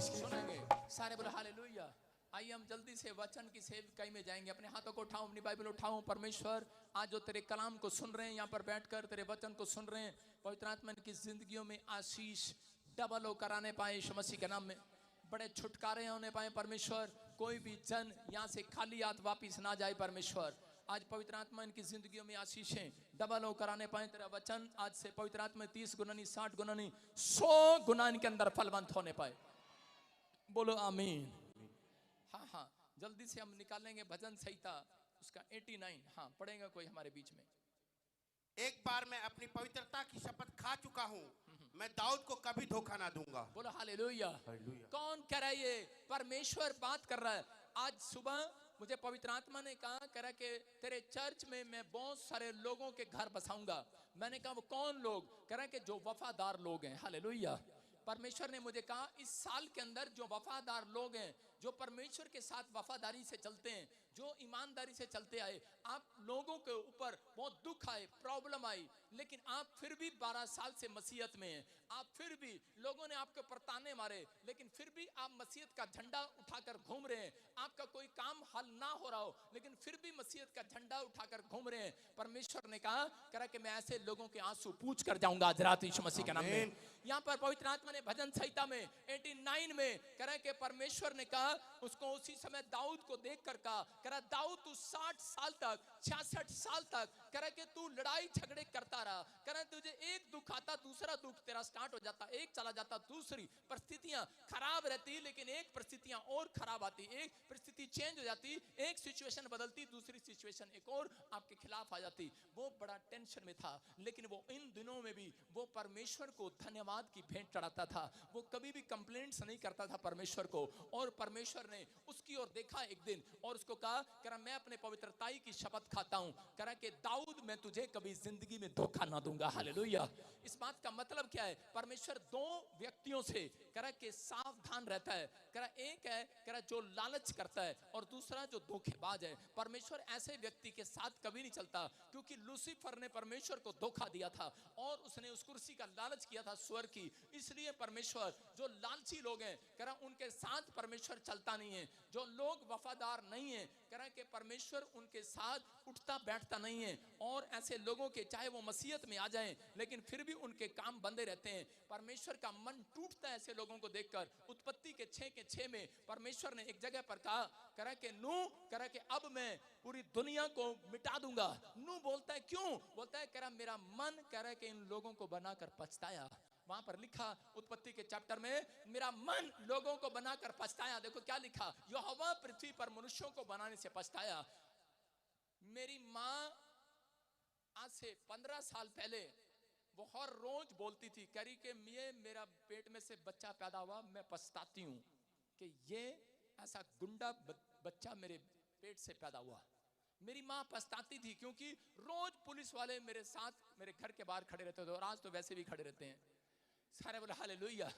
सुनेंगे सारे बोले हालेलुया। आइए हम जल्दी से वचन की सेवकाई में जाएंगे। अपने हाथों को उठाओ, अपनी बाइबल उठाओ। परमेश्वर आज जो तेरे कलाम को सुन रहे हैं, यहाँ पर बैठकर तेरे वचन को सुन रहे हैं, पवित्र आत्मा की जिंदगियों में आशीष डबल हो कराने पाए यीशु मसीह के नाम में। बड़े छुटकारे होने पाए परमेश्वर। कोई भी जन यहाँ से खाली हाथ वापिस ना जाए परमेश्वर। आज पवित्र आत्मा इनकी जिंदगियों में आशीषें डबल हो कराने पाए। तेरा वचन आज से पवित्र आत्मा 30 गुना नहीं, 60 गुना नहीं, 100 गुना इनके अंदर फलवंत होने पाए। बोलो आमीन। हाँ हाँ, जल्दी से हम निकालेंगे भजन संहिता उसका 89। हाँ, पढ़ेगा कोई हमारे बीच में। एक बार मैं अपनी पवित्रता की शपथ खा चुका हूँ, मैं दाऊद को कभी धोखा ना दूंगा। बोलो हालेलुया। कौन कह रहा है ये? परमेश्वर बात कर रहा है। आज सुबह मुझे पवित्र आत्मा ने कहा करा कि तेरे चर्च में मैं बहुत सारे लोगों के घर बसाऊंगा। मैंने कहा वो कौन लोग? करा कि जो वफादार लोग हैं। हालेलुया। परमेश्वर ने मुझे कहा इस साल के अंदर जो वफादार लोग हैं, जो परमेश्वर के साथ वफादारी से चलते हैं, जो ईमानदारी से चलते आए, आप लोगों के ऊपर बहुत दुख आए, प्रॉब्लम आई, लेकिन आप फिर भी 12 साल से मसीहत में हैं। आप फिर भी, लोगों ने आपके ऊपर ताने मारे, लेकिन फिर भी आप मसीहत का झंडा उठाकर घूम रहे हैं। आपका कोई काम हल ना हो रहा हो, लेकिन फिर भी मसीहत का झंडा उठाकर घूम रहे हैं। परमेश्वर ने कहा करा कि मैं ऐसे लोगों के आंसू पूछ कर जाऊंगा आज रात यीशु मसीह के नाम में। यहाँ पर पवित्र आत्मा ने भजन संहिता में 89 में करा कि परमेश्वर ने कहा उसको उसी समय दाऊद को देखकर कहा दाऊद तू 60 साल तक, 66 साल तक करा कि तू लड़ाई झगड़े करता रहा। करा तुझे एक दुख आता, दूसरा दुख तेरा स्टार्ट हो जाता, एक चला जाता, दूसरी परिस्थितियां खराब रहती, लेकिन एक परिस्थितियां और खराब आती, एक परिस्थिति चेंज हो जाती, एक सिचुएशन बदलती, दूसरी सिचुएशन एक और आपके खिलाफ आ जाती। वो बड़ा टेंशन में था, लेकिन वो इन दिनों में भी वो परमेश्वर को धन्यवाद की भेंट चढ़ाता था। वो कभी भी कंप्लेंट्स नहीं करता था परमेश्वर को। और परमेश्वर ने उसकी ओर देखा एक दिन और उसको कहा करा मैं अपने पवित्रताई की शपथ खाता हूं, करा कि दाऊद मैं तुझे कभी जिंदगी में धोखा ना दूंगा। हालेलुया। इस बात का मतलब क्या है? परमेश्वर दो व्यक्तियों से करा के सावधान रहता है। करा एक है करा जो लालच करता है और दूसरा जो धोखेबाज है। परमेश्वर ऐसे व्यक्ति के साथ कभी नहीं चलता, क्योंकि लूसीफर ने परमेश्वर को धोखा दिया था और उसने उस कुर्सी का लालच किया था स्वर्ग की। इसलिए परमेश्वर जो लालची लोग हैं करा उनके साथ परमेश्वर चलता नहीं है। जो लोग वफादार नहीं है करा के परमेश्वर उनके साथ उठता बैठता नहीं है। और ऐसे लोगों के चाहे वो मसीहत में आ जाएं, लेकिन फिर भी उनके काम बंदे रहते हैं। परमेश्वर का मन टूटता है ऐसे लोगों को देखकर। उत्पत्ति के 6 में परमेश्वर ने एक जगह पर कहा करा के नूह करा के अब मैं पूरी दुनिया को मिटा दूंगा। नूह बोलता है क्यों? बोलता है करा मेरा मन करा के इन लोगों को बनाकर पछताया। वहां पर लिखा उत्पत्ति के चैप्टर में मेरा मन लोगों को बनाकर पछताया। देखो क्या लिखा, यहोवा पृथ्वी पर मनुष्यों को बनाने से पछताया। मेरी माँ आज से 15 साल पहले वो हर रोज बोलती थी करी के ये मेरा पेट में से बच्चा पैदा हुआ, मैं पछताती हूँ कि ये ऐसा गुंडा बच्चा मेरे पेट से पैदा हुआ। मेरी माँ पछताती थी क्योंकि रोज पुलिस वाले मेरे साथ मेरे घर के बाहर खड़े रहते थे, और आज तो वैसे भी खड़े रहते हैं। सारे बोले हालेलुया।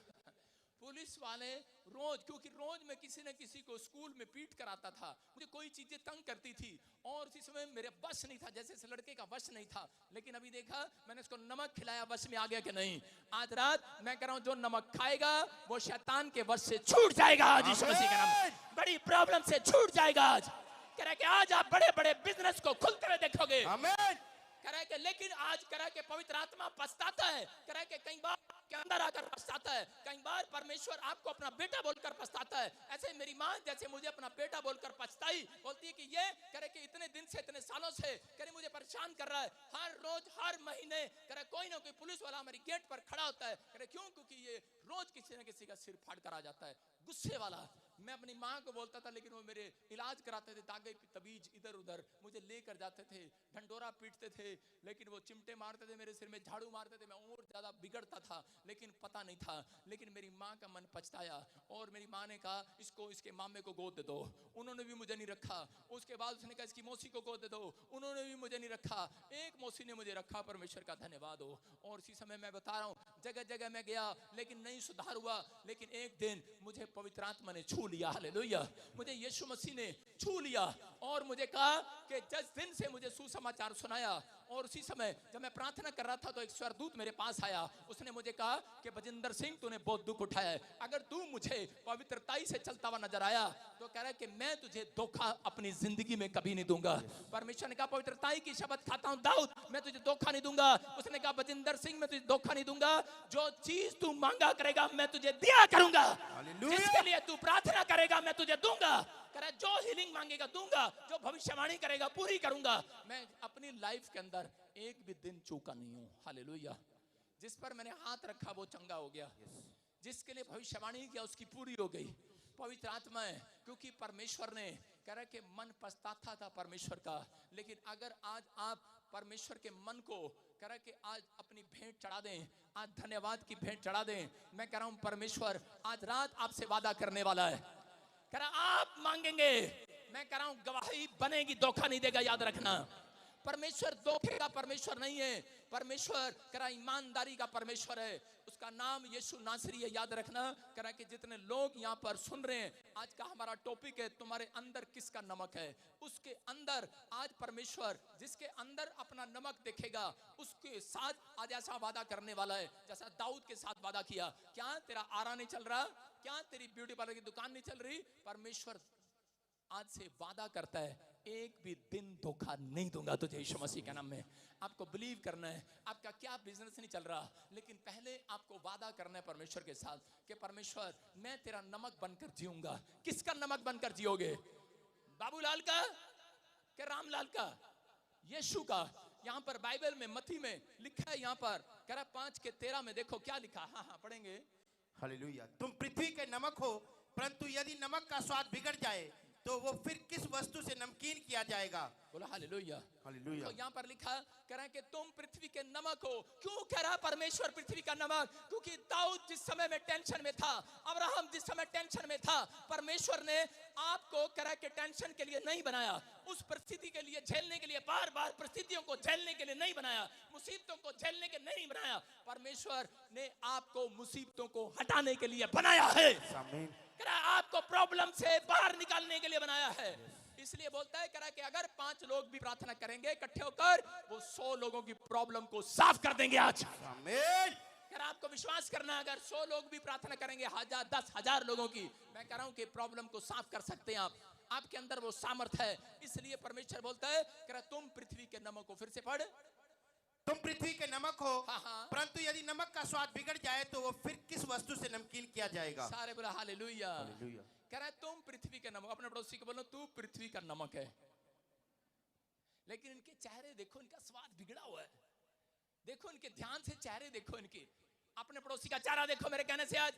पुलिस वाले रोज, क्योंकि रोज मैं किसी न किसी को स्कूल में पीट कर आता था, मुझे कोई चीजें तंग करती थी और उसी समय मेरे बस नहीं था, जैसे इस लड़के का वश नहीं था। लेकिन अभी देखा मैंने उसको नमक खिलाया, वश में आ गया कि नहीं? आज रात मैं कह रहा हूं जो नमक खाएगा वो शैतान के वश से छूट जाएगा आज यीशु मसीह के नाम। बड़ी प्रॉब्लम से छूट जाएगा आज। कह रहा है कि आज आप बड़े बड़े बिजनेस को खुलते हुए देखोगे। कह रहा है कि लेकिन आज कह रहा है कि पवित्र आत्मा पछताता है। कह रहा है कि कई बार के अंदर आकर पछताता है, कई बार परमेश्वर आपको अपना बेटा बोलकर पछताता है। ऐसे मेरी माँ जैसे मुझे अपना बेटा बोलकर पछताई, बोलती है कि ये कह रहे कि इतने दिन से इतने सालों से कह रहे मुझे परेशान कर रहा है। हर रोज हर महीने कह रहे कोई ना कोई पुलिस वाला हमारी गेट पर खड़ा होता है। कह रहे क्यों? क्योंकि ये रोज किसी न किसी का सिर फाड़ कर आ जाता है, गुस्से वाला। मैं अपनी माँ को बोलता था, लेकिन वो मेरे इलाज कराते थे, तागे तबीज इधर उधर मुझे लेकर जाते थे, ढंडोरा पीटते थे, लेकिन वो चिमटे मारते थे मेरे सिर में, झाड़ू मारते थे, मैं और ज्यादा बिगड़ता था, लेकिन पता नहीं था। लेकिन मेरी माँ का मन पछताया और मेरी माँ ने कहा इसको इसके मामे को गोद दे दो, उन्होंने भी मुझे नहीं रखा। उसके बाद उसने कहा इसकी मौसी को गोद दे दो, उन्होंने भी मुझे नहीं रखा। एक मौसी ने मुझे रखा, परमेश्वर का धन्यवाद हो। और इसी समय मैं बता रहा हूँ जगह जगह मैं गया लेकिन नहीं सुधार हुआ। लेकिन एक दिन मुझे पवित्र आत्मा ने छू लिया। हालेलुया। मुझे यीशु मसीह ने छू लिया और मुझे कहा कि जिस दिन से मुझे सुसमाचार सुनाया और उसी समय जब मैं प्रार्थना कर रहा था तो एक स्वर्गदूत मेरे पास आया। उसने मुझे कहा कि बजिंदर सिंह तूने बहुत दुख उठाया है, अगर तू मुझे पवित्रताई से चलता हुआ नजर आया तो कह रहा है कि मैं तुझे धोखा अपनी जिंदगी में कभी नहीं दूंगा। परमेश्वर ने कहा पवित्रताई की शपथ खाता हूं दाऊद, मैं तुझे धोखा नहीं दूंगा। उसने कहा बजिंदर सिंह मैं तुझे धोखा नहीं दूंगा, जो चीज तू मांगा करेगा मैं तुझे दिया करूंगा, जिसके लिए तू प्रार्थना करेगा मैं तुझे दूंगा। करे जो हीलिंग मांगेगा दूंगा, जो भविष्यवाणी करेगा पूरी करूंगा। मैं अपनी लाइफ के अंदर एक भी दिन चूका नहीं हूं। हालेलुया। जिस पर मैंने हाथ रखा वो चंगा हो गया, जिसके लिए भविष्यवाणी किया उसकी पूरी हो गई। पवित्र आत्मा है, क्योंकि परमेश्वर ने कह रहा कि मन पछताता था परमेश्वर का, लेकिन अगर आज आप परमेश्वर के मन को कह रहा कि आज अपनी भेंट चढ़ा दें, आज धन्यवाद की भेंट चढ़ा दें, मैं कह रहा हूं परमेश्वर आज रात आपसे वादा करने वाला है। कह रहा आप मांगेंगे, मैं कह रहा हूं गवाही बनेगी, धोखा नहीं देगा। याद रखना परमेश्वर धोखे का परमेश्वर नहीं है, परमेश्वर कह रहा ईमानदारी का परमेश्वर है। उसका नाम यीशु नासरी है। याद रखना कह रहा कि जितने लोग यहाँ पर सुन रहे हैं, आज का हमारा टॉपिक है तुम्हारे अंदर किसका नमक है। उसके अंदर आज परमेश्वर जिसके अंदर अपना नमक देखेगा उसके साथ आज ऐसा वादा करने वाला है जैसा दाऊद के साथ वादा किया। क्या तेरा आरा नहीं चल रहा, क्या तेरी ब्यूटी पार्लर की दुकान नहीं चल रही, परमेश्वर आज से वादा करता है एक भी दिन धोखा नहीं दूंगा तुझे यीशु मसीह के नाम में। आपको बिलीव करना है। आपका क्या बिजनेस नहीं चल रहा, लेकिन पहले आपको वादा करना है परमेश्वर के साथ कि परमेश्वर मैं तेरा नमक बनकर जीऊंगा। किसका नमक बनकर जियोगे? बाबूलाल का कि रामलाल का? यीशु का। यहाँ पर बाइबल में मत्ती में लिखा है, यहाँ पर कह रहा 5:13 में देखो क्या लिखा। हाँ पढ़ेंगे। हालेलुया। तुम पृथ्वी के नमक हो, परंतु यदि नमक का स्वाद बिगड़ जाए तो वो फिर किस वस्तु से नमकीन किया जाएगा? बोला हालेलुया। हालेलुया। तो यहाँ पर लिखा कह रहा है कि तुम पृथ्वी के नमक हो। क्यों कह रहा परमेश्वर पृथ्वी का नमक? क्योंकि दाऊद जिस समय में टेंशन में था, अब्राहम जिस समय टेंशन में था, परमेश्वर ने आपको कह रहा है कि टेंशन के लिए नहीं बनाया, उस परिस्थिति के लिए झेलने के लिए, बार बार परिस्थितियों को झेलने के लिए नहीं बनाया, मुसीबतों को झेलने के नहीं बनाया। परमेश्वर ने आपको मुसीबतों को हटाने के लिए बनाया है। आमीन। आपको प्रॉब्लम से बाहर निकालने के लिए बनाया है। इसलिए बोलता है करा कि अगर 5 लोग भी प्रार्थना करेंगे इकट्ठे होकर, वो 100 लोगों की प्रॉब्लम को साफ कर देंगे आज। आमीन। अगर आपको विश्वास करना है, अगर 100 लोग भी प्रार्थना करेंगे, 1000 10,000 लोगों की, मैं कह रहा हूं कि प्रॉब्लम को साफ कर सकते हैं आप। आपके अंदर वो सामर्थ है। इसलिए परमेश्वर बोलता है करा तुम पृथ्वी के नमक हो। फिर से पढ़। तुम पृथ्वी के नमक हो, हाँ। परंतु यदि नमक का स्वाद बिगड़ जाए तो वो फिर किस वस्तु से नमकीन किया जाएगा? सारे बोला हालेलुया। हालेलुया। कह रहा है तुम पृथ्वी के नमक। अपने पड़ोसी को बोलो तू पृथ्वी का नमक है। लेकिन इनके चेहरे देखो, इनका स्वाद बिगड़ा हुआ है। देखो इनके ध्यान से चेहरे देखो इनके। अपने पड़ोसी का चेहरा देखो। मेरे कहने से आज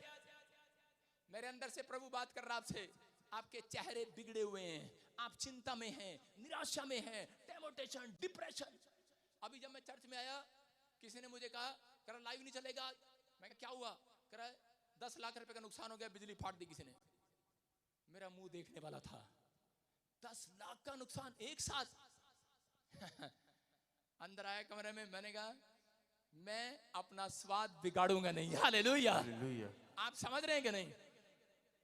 मेरे अंदर से प्रभु बात कर रहा आपसे। आपके चेहरे बिगड़े हुए हैं, आप चिंता में हैं, निराशा में हैं, डेमोटेशन, डिप्रेशन। अभी जब मैं चर्च में आया, किसी ने मुझे कहा कर लाइव नहीं चलेगा। मैं क्या हुआ? कर 10 लाख रुपए का नुकसान हो गया, बिजली फाड़ दी किसी ने। मेरा मुंह देखने वाला था। 10 लाख का नुकसान एक साथ। अंदर आया कमरे में, मैंने कहा मैं अपना स्वाद बिगाड़ूंगा नहीं। हालेलुया। हालेलुया। आप समझ रहे हैं कि नहीं?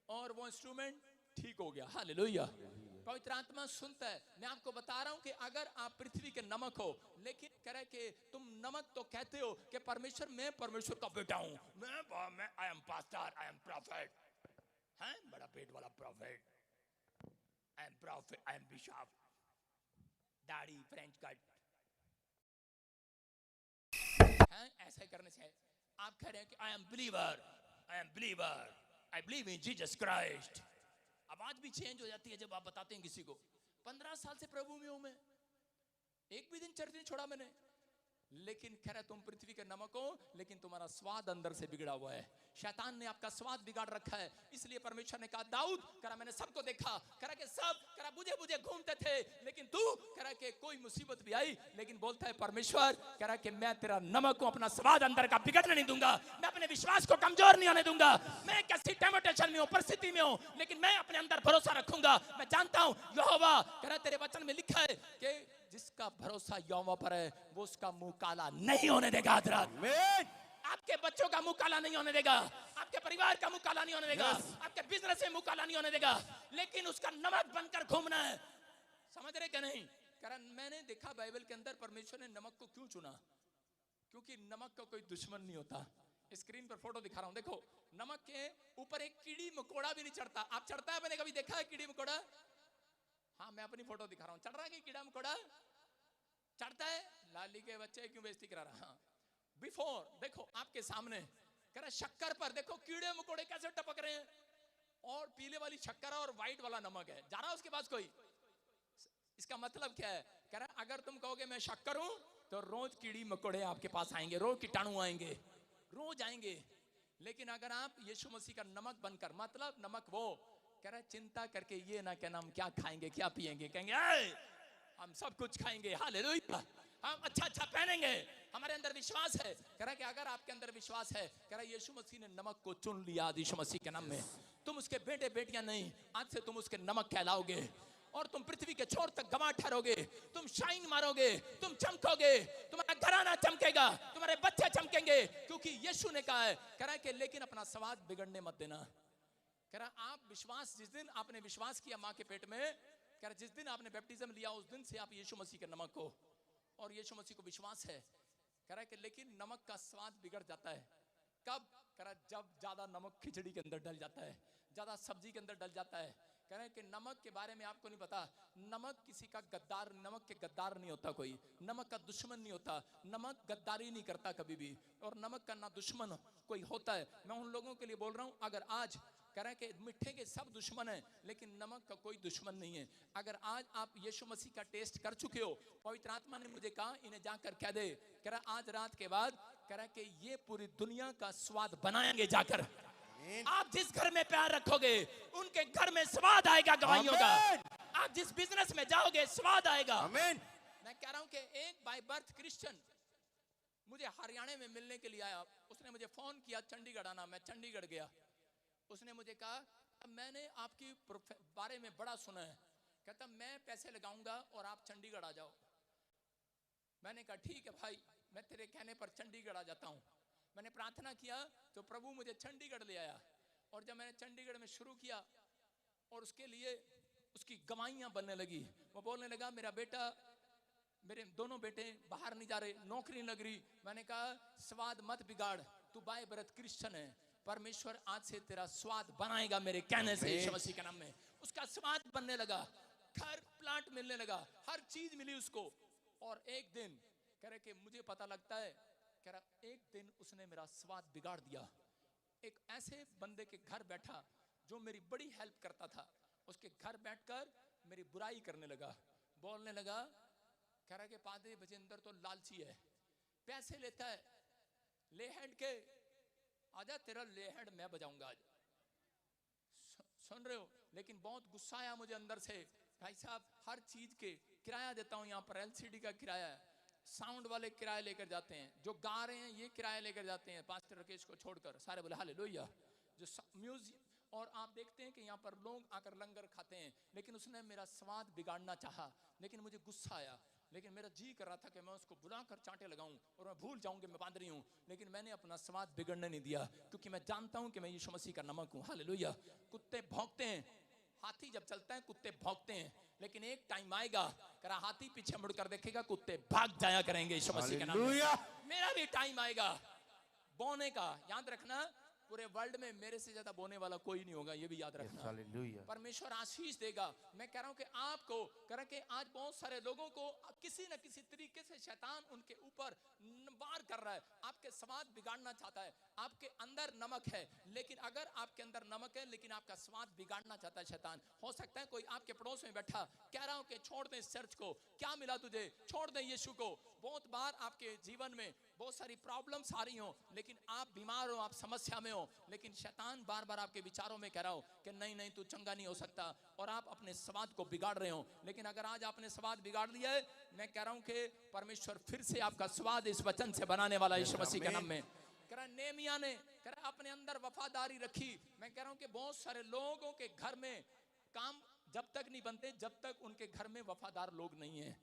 और वो इंस्ट्रूमेंट ठीक हो गया। हालेलुया। पवित्र आत्मा सुनता है। मैं आपको बता रहा हूं कि अगर आप पृथ्वी के नमक हो, लेकिन कह रहे कि तुम नमक तो कहते हो कि परमेश्वर, मैं परमेश्वर का बेटा हूं, मैं I am pastor, I am profit, हैं बड़ा पेट वाला profit, I am profit, I am bishop, दाढ़ी, फ्रेंच कट, हैं ऐसे करने से आप कह रहे हैं कि I am believer, I am believer, I believe in Jesus Christ. आवाज भी चेंज हो जाती है जब आप बताते हैं किसी को 15 साल से प्रभु में हूं मैं, एक भी दिन चर्च नहीं छोड़ा मैंने। लेकिन कह रहा तुम पृथ्वी के नमक हो, लेकिन तुम्हारा स्वाद अंदर से बिगड़ा हुआ है। शैतान ने आपका स्वाद बिगाड़ रखा है। इसलिए परमेश्वर ने कहा दाऊद, करा मैंने सबको देखा, करा के सब करा बुझे बुझे घूमते थे, लेकिन तू करा के कोई मुसीबत भी आई, लेकिन बोलता है परमेश्वर करा के मैं तेरा नमक को, अपना स्वाद अंदर का बिगड़ने नहीं दूंगा, मैं अपने विश्वास को कमजोर नहीं होने दूंगा। मैं कैसी टेम्पटेशन में हूं, परिस्थिति में हूं, लेकिन मैं अपने अंदर भरोसा रखूंगा। मैं जानता हूं यहोवा करा तेरे वचन में लिखा है कि जिसका भरोसा यहोवा पर है वो उसका मुंह काला नहीं होने देगा। आमीन। आपके बच्चों का मुंह काला नहीं होने देगा, आपके परिवार का मुंह काला नहीं होने देगा, आपके बिजनेस से मुंह काला नहीं होने देगा, लेकिन उसका नमक बनकर घूमना है। समझ रहे क्या नहीं? कह रहा मैंने देखा बाइबल के अंदर परमेश्वर ने नमक को क्यों चुना, क्योंकि नमक का कोई दुश्मन नहीं होता। स्क्रीन पर फोटो दिखा रहा हूं, देखो नमक के ऊपर एक कीड़ी मकोड़ा भी नहीं चढ़ता। आप चढ़ता है, मैंने कभी देखा है कीड़ी मकोड़ा? हाँ, मैं अपनी फोटो दिखा रहा हूं, चढ़ रहा है कि कीड़ा मकोड़ा चढ़ता है? लाली के बच्चे क्यों बेइज्जती करा रहा? हाँ, बिफोर देखो आपके सामने, कह रहा शक्कर पर देखो कीड़े मकोड़े कैसे टपक रहे हैं, और पीले वाली शक्कर और व्हाइट वाला नमक है, जा रहा उसके पास कोई? इसका मतलब क्या है? कह रहा अगर तुम कहोगे मैं शक्कर हूं तो रोज कीड़ी मकोड़े आपके पास आएंगे, रोज कीटाणु आएंगे, रोज आएंगे। लेकिन अगर आप यीशु मसीह का नमक बनकर, मतलब नमक वो, कह रहा चिंता करके ये ना कहना हम क्या खाएंगे क्या पिएंगे, कहेंगे हम सब कुछ खाएंगे, हालेलुया, हम अच्छा अच्छा पहनेंगे, हमारे अंदर विश्वास है। कह रहा कि अगर आपके अंदर विश्वास है, कह रहा यीशु मसीह ने नमक को चुन लिया यीशु मसीह के नाम में, तुम उसके बेटे बेटियां नहीं, आज से तुम उसके नमक कहलाओगे, और तुम पृथ्वी के छोर तक गवाह ठहरोगे, तुम शाइन मारोगे, तुम चमकोगे, तुम्हारा घराना चमकेगा, तुम्हारे बच्चे चमकेंगे, क्योंकि यीशु ने कहा है। कह रहा है कि लेकिन अपना स्वाद बिगड़ने मत देना। कह रहा आप विश्वास, जिस दिन आपने विश्वास किया मां के पेट में, कह रहा जिस दिन आपने बैप्टिज्म लिया उस दिन से आप यीशु मसीह के नमक को, और यीशु मसीह को विश्वास है। कह रहा है कि लेकिन नमक का स्वाद बिगड़ जाता है कब? कह रहा जब ज्यादा नमक खिचड़ी के अंदर डल जाता है, ज्यादा सब्जी के अंदर डल जाता है। कह रहे हैं कि नमक के बारे में आपको नहीं पता, नमक किसी का गद्दार, नमक के गद्दार नहीं होता कोई, नमक का दुश्मन नहीं होता, नमक गद्दारी नहीं करता कभी भी, और नमक का ना दुश्मन कोई होता है। मैं उन लोगों के लिए बोल रहा हूं, अगर आज कह रहे हैं कि मिठे के सब दुश्मन हैं लेकिन नमक का कोई दुश्मन नहीं है। अगर आज आप यीशु मसीह का टेस्ट कर चुके हो, पवित्र आत्मा ने मुझे कहा इन्हें जाकर कह दे, कह रहा आज रात के बाद, कह रहा कि ये पूरी दुनिया का स्वाद बनाएंगे जाकर। आप जिस घर में प्यार रखोगे उनके घर में स्वाद आएगा गवाहियों का। आप जिस बिजनेस में जाओगे स्वाद आएगा। आमीन। मैं कह रहा हूं कि एक बाय बर्थ क्रिश्चियन मुझे हरियाणा में मिलने के लिए आया, उसने मुझे फोन किया चंडीगढ़ आना, मैं चंडीगढ़ गया। उसने मुझे कहा मैंने आपकी बारे में बड़ा सुना है, कहता मैं पैसे लगाऊंगा और आप चंडीगढ़ आ जाओ। मैंने कहा ठीक है भाई, मैं तेरे कहने पर चंडीगढ़ आ जाता हूं। मैंने प्रार्थना किया तो प्रभु मुझे चंडीगढ़ ले आया, और जब मैंने चंडीगढ़ में शुरू किया और उसके लिए उसकी गवाहियां बनने लगी, वो बोलने लगा मेरा बेटा, मेरे दोनों बेटे बाहर नहीं जा रहे, नौकरी नहीं लग रही। मैंने कहा स्वाद मत बिगाड़, तू बाय बर्थ क्रिश्चियन है, परमेश्वर आज से तेरा स्वाद बनाएगा मेरे कहने से यीशु मसीह के नाम में। उसका स्वाद बनने लगा, घर प्लांट मिलने लगा, हर चीज मिली उसको। और एक दिन कह रहे कि मुझे पता लगता है, कह रहा एक दिन उसने मेरा स्वाद बिगाड़ दिया। एक ऐसे बंदे के घर बैठा जो मेरी बड़ी हेल्प करता था, उसके घर बैठकर मेरी बुराई करने लगा, बोलने लगा, कह रहा कि पादरी बजेंद्र तो लालची है, पैसे लेता है, ले हैंड के आजा तेरा ले हैंड मैं बजाऊंगा आज। सुन रहे हो? लेकिन बहुत गुस्सा आया मुझे अंदर से, भाई साहब हर चीज के किराया देता हूं, यहाँ पर एलसीडी का किराया है, साउंड वाले किराया लेकर जाते हैं, जो गा रहे हैं ये किराया लेकर जाते हैं, पास्टर राकेश को छोड़कर सारे बोले हालेलुया। जो म्यूजिक, और आप देखते हैं कि यहाँ पर लोग आकर लंगर खाते हैं, लेकिन उसने मेरा स्वाद बिगाड़ना चाहा, लेकिन मुझे गुस्सा आया, लेकिन मेरा जी कर रहा था कि मैं उसको बुलाकर चांटे लगाऊं और मैं भूल जाऊं कि मैं पादरी हूं, लेकिन मैंने अपना स्वाद बिगड़ने नहीं दिया, क्योंकि मैं जानता हूं कि मैं यीशु मसीह का नमक हूं। हालेलुया। कुत्ते भौंकते हैं, हाथी जब चलता है कुत्ते भौंकते हैं, लेकिन एक टाइम आएगा करा हाथी पीछे मुड़कर देखेगा कुत्ते भाग जाया करेंगे यीशु मसीह के नाम में। मेरा भी टाइम आएगा बोने का, याद रखना पूरे वर्ल्ड में मेरे से ज्यादा बोने वाला कोई नहीं होगा, ये भी याद रखना। परमेश्वर आशीष देगा। मैं कह रहा हूं कि आपको कह रहा कि आज बहुत सारे लोगों को किसी न किसी तरीके से शैतान उनके ऊपर वार कर रहा है, आपके स्वाद बिगाड़ना चाहता है। आपके अंदर नमक है, लेकिन अगर आपके अंदर नमक है लेकिन आपका स्वाद बिगाड़ना चाहता है शैतान, हो सकता है कोई आपके पड़ोस में बैठा कह रहा हूं कि छोड़ दे इस चर्च को, क्या मिला तुझे, छोड़ दे यीशु को। बहुत बार आपके जीवन में बहुत सारी प्रॉब्लम्स आ रही हो, लेकिन आप बीमार हो, आप समस्या में हो, लेकिन शैतान बार बार आपके विचारों में कह रहा हो कि नहीं नहीं तू चंगा नहीं हो सकता, और आप अपने स्वाद को बिगाड़ रहे हो। लेकिन अगर आज आपने स्वाद बिगाड़ लिया है, मैं कह रहा हूं कि परमेश्वर फिर से आपका स्वाद इस वचन से बनाने वाला यीशु मसीह के नाम में। कह रहा नेमिया ने कह रहा अपने अंदर वफादारी रखी। मैं कह रहा हूं कि बहुत सारे लोगों के घर में काम जब तक नहीं बनते जब तक उनके घर में वफादार लोग नहीं है।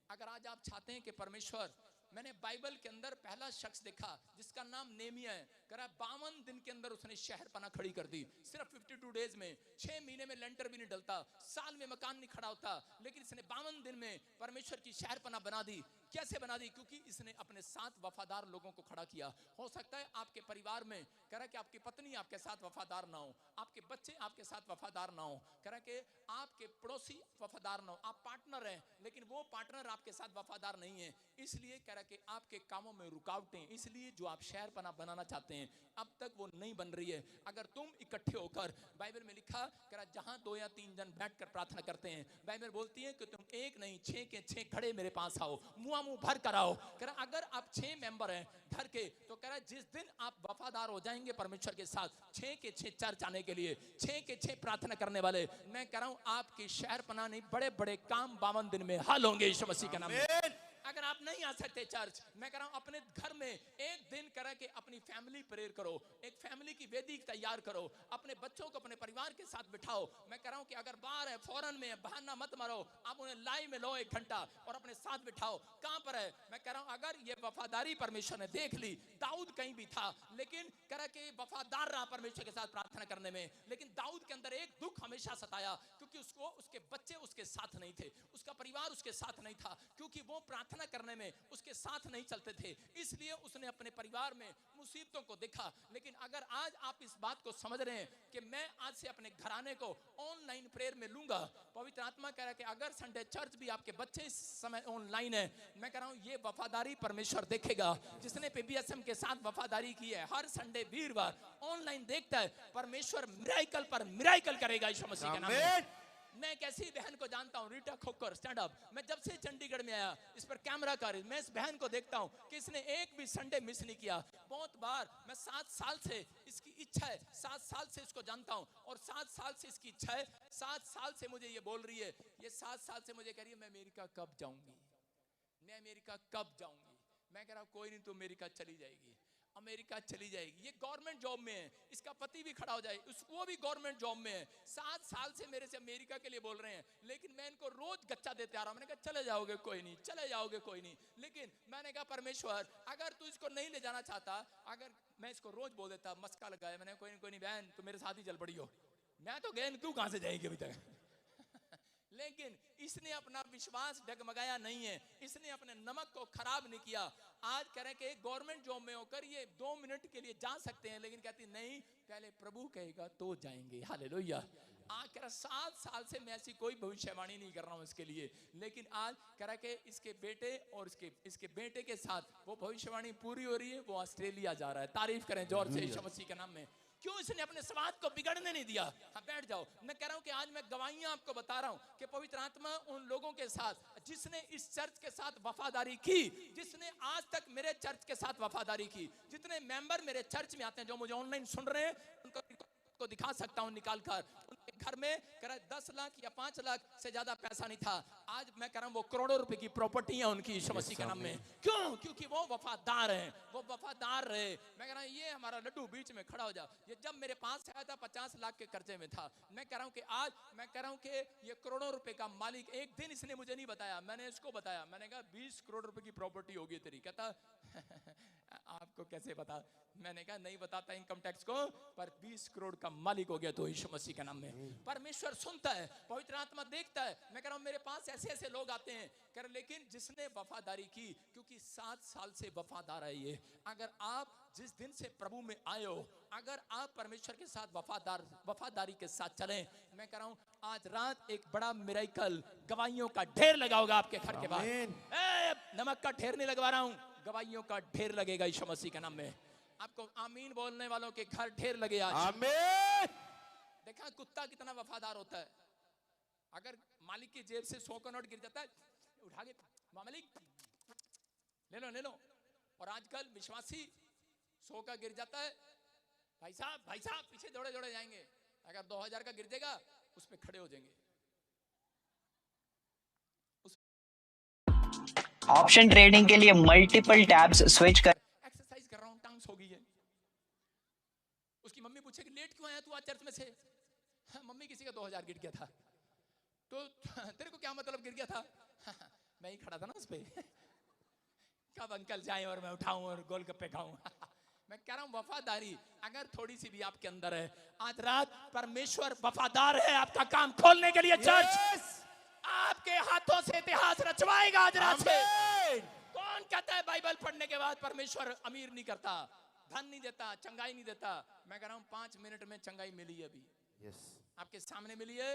अगर आज आप चाहते हैं कि परमेश्वर, मैंने बाइबल के अंदर पहला शख्स देखा जिसका नाम नेमिया है, कह रहा 52 दिन के अंदर उसने शहरपना खड़ी कर दी। सिर्फ 52 डेज में, 6 महीने में लेंटर भी नहीं डलता, साल में मकान नहीं खड़ा होता, लेकिन इसने 52 दिन में परमेश्वर की शहरपना बना दी। कैसे बना दी? क्योंकि इसने अपने साथ वफादार लोगों को खड़ा किया। हो सकता है आपके परिवार में कह रहा है कि आपकी पत्नी आपके साथ वफादार ना हो, आपके बच्चे आपके साथ वफादार ना हो, कह रहा है कि आपके पड़ोसी वफादार ना हो, आप पार्टनर हैं लेकिन वो पार्टनर आपके साथ वफादार नहीं है, इसलिए कह रहा है कि आपके कामों में रुकावटें, इसलिए जो आप शहरपना बनाना चाहते हैं अब तक वो नहीं बन रही है। अगर तुम इकट्ठे होकर, बाइबल में लिखा कह रहा जहां 2 या 3 जन बैठकर प्रार्थना करते हैं, बाइबल बोलती है कि तुम एक नहीं 6 के 6 खड़े मेरे पास आओ, मुंह भर कर आओ। कह रहा अगर आप 6 मेंबर हैं घर के, तो कह रहा जिस दिन आप वफादार हो जाएंगे परमेश्वर के साथ, 6 के 6 चर्च आने के लिए, 6 के 6 प्रार्थना करने वाले, मैं कह रहा हूं आपकी शहरपना नहीं, बड़े बड़े काम 52 दिन में हल होंगे यीशु मसीह के नाम में। अगर आप नहीं आ सकते चर्च, मैं कह रहा हूं अपने घर में एक दिन करा के अपनी फैमिली प्रेयर करो, एक फैमिली की वेदी तैयार करो, अपने बच्चों को अपने परिवार के साथ बिठाओ। मैं कह रहा हूं कि अगर बाहर है, फॉरेन में है, बहाना मत मारो, आप उन्हें लाइव में लो 1 घंटा और अपने साथ बिठाओ। कहां पर है? मैं कह रहा हूं अगर ये वफादारी परमेश्वर ने देख ली, दाऊद कहीं भी था लेकिन कह रहा कि वफादार रहा परमेश्वर के साथ प्रार्थना करने में, लेकिन दाऊद के अंदर एक दुख हमेशा सताया क्योंकि उसको उसके बच्चे उसके साथ नहीं थे, उसका परिवार उसके साथ नहीं था, क्योंकि वो प्रार्थना करने में उसके साथ नहीं चलते थे, इसलिए उसने अपने परिवार में मुसीबतों को देखा। लेकिन अगर आज आप इस बात को समझ रहे हैं कि मैं आज से अपने घराने को ऑनलाइन प्रेयर में लूंगा, पवित्र आत्मा कह रहा है कि अगर संडे चर्च भी आपके बच्चे इस समय ऑनलाइन है, मैं कह रहा हूं ये वफादारी परमेश्वर देखेगा। जिसने पीबीएसएम के साथ वफादारी की है, हर संडे वीरवार ऑनलाइन देखता है, परमेश्वर मिराइकल पर मिराइकल करेगा यीशु मसीह के नाम में। मैं एक ऐसी बहन को जानता हूं, रीटा खोकर, स्टैंड अप। मैं जब से चंडीगढ़ में आया, इस पर कैमरा कर, मैं इस बहन को देखता हूं कि इसने एक भी संडे मिस नहीं किया। बहुत बार मैं 7 साल से इसकी इच्छा है, 7 साल से इसको जानता हूं और 7 साल से इसकी इच्छा है, 7 साल से मुझे ये बोल रही है, ये 7 साल से मुझे कह रही है मैं अमेरिका कब जाऊंगी, मैं अमेरिका कब जाऊंगी। मैं कह रहा हूं कोई नहीं, तू अमेरिका चली जाएगी, अमेरिका चली जाएगी। ये गवर्नमेंट जॉब में है, इसका पति भी खड़ा हो जाए, वो भी गवर्नमेंट जॉब में है। 7 साल से मेरे से अमेरिका के लिए बोल रहे हैं, लेकिन मैं इनको रोज गच्चा देते आ रहा हूं। मैंने कहा चले जाओगे कोई नहीं, चले जाओगे कोई नहीं, लेकिन मैंने कहा परमेश्वर अगर तू इसको नहीं ले जाना चाहता, अगर मैं इसको रोज बोल देता, मस्का लगाया मैंने, कोई नहीं बहन तू मेरे साथ ही चल पड़ी हो, मैं तो गया, तू कहां से जाएगी अभी तक। लेकिन इसने अपना विश्वास डगमगाया नहीं है, इसने अपने नमक को खराब नहीं किया। आज कह रहे कि गवर्नमेंट जॉब में होकर ये 2 मिनट के लिए जा सकते हैं, लेकिन कहती नहीं, पहले प्रभु कहेगा तो जाएंगे। हालेलुया। आज कह रहा 7 साल से मैं ऐसी कोई भविष्यवाणी नहीं कर रहा हूं इसके लिए, लेकिन आज कह रहा कि इसके बेटे और इसके बेटे के साथ वो भविष्यवाणी पूरी हो रही है, वो ऑस्ट्रेलिया जा रहा है। तारीफ करें जोर से यीशु मसीह के नाम में। क्यों? इसने अपने समाज को बिगड़ने नहीं दिया। हाँ बैठ जाओ। मैं कह रहा हूं कि आज मैं गवाहियां आपको बता रहा हूं कि पवित्र आत्मा उन लोगों के साथ जिसने इस चर्च के साथ वफादारी की, जिसने आज तक मेरे चर्च के साथ वफादारी की, जितने मेंबर मेरे चर्च में आते हैं, जो मुझे ऑनलाइन सुन रहे हैं, उनको दिखा सकता हूं निकाल कर, उनके घर में कह रहा 10 लाख या 5 लाख से ज्यादा पैसा नहीं था, आज मैं कह रहा हूं वो करोड़ों रुपए की प्रॉपर्टी है उनकी यीशु मसीह के नाम में। क्यों? क्योंकि वो वफादार हैं, वो वफादार रहे। मैं कह रहा हूं ये हमारा लड्डू बीच में खड़ा हो जा, ये जब मेरे पास आया था 50 लाख के कर्जे में था। मैं कह रहा हूं कि आज मैं कह रहा हूं कि ये करोड़ों रुपए का मालिक, एक दिन इसने मुझे नहीं बताया, मैंने इसको बताया, मैंने कहा 20 करोड़ रुपए की प्रॉपर्टी होगी तेरी। कहता आपको कैसे बता? मैंने कहा नहीं बताता इनकम टैक्स को, पर 20 करोड़ का मालिक हो गया तो यीशु मसीह के नाम में। परमेश्वर सुनता है, पवित्र आत्मा देखता है। मैं कह रहा हूं मेरे पास ऐसे ऐसे लोग आते हैं कर, लेकिन जिसने वफादारी की, क्योंकि 7 साल से वफादार है ये। अगर आप जिस दिन से प्रभु में आए हो, अगर आप परमेश्वर के साथ वफादारी के साथ चलें, मैं कह रहा हूं आज रात एक बड़ा मिरेकल, गवाहियों का ढेर लगा होगा आपके घर के बाहर। नमक का ढेर नहीं लगवा रहा हूं, गवाहियों का ढेर लगेगा यीशु मसीह के नाम में। आपको आमीन बोलने वालों के घर ढेर लगे आज। आमीन। देखा कुत्ता कितना वफादार होता है, अगर मालिक की जेब से 100 का नोट गिर जाता है, उठा के मालिक ले लो। और आजकल विश्वासी 100 का गिर जाता है, भाई साहब पीछे दौड़े जाएंगे। अगर 2000 का गिर जाएगा उस पे खड़े हो जाएंगे। ऑप्शन ट्रेडिंग के लिए मल्टीपल टैब्स स्विच कर। एक्सरसाइज कर रहा हूं, टांग्स हो गई है। उसकी मम्मी पूछेगी लेट क्यों आया तू आज चर्च में से? हाँ, मम्मी किसी का 2000 गिर गया था, तो तेरे को क्या मतलब गिर गया था? हाँ, मैं ही खड़ा था ना उस पे। कब अंकल जाए और मैं उठाऊं और गोलगप्पे खाऊं। मैं कह रहा हूं वफादारी अगर थोड़ी सी भी आपके अंदर है, आज रात परमेश्वर वफादार है आपका काम खोलने के लिए। चर्च आपके हाथों से इतिहास रचवाएगा आज रात से। कौन कहता है बाइबल पढ़ने के बाद परमेश्वर अमीर नहीं करता, धन नहीं देता, चंगाई नहीं देता? मैं कह रहा हूं 5 मिनट में चंगाई मिली अभी आपके सामने मिली है।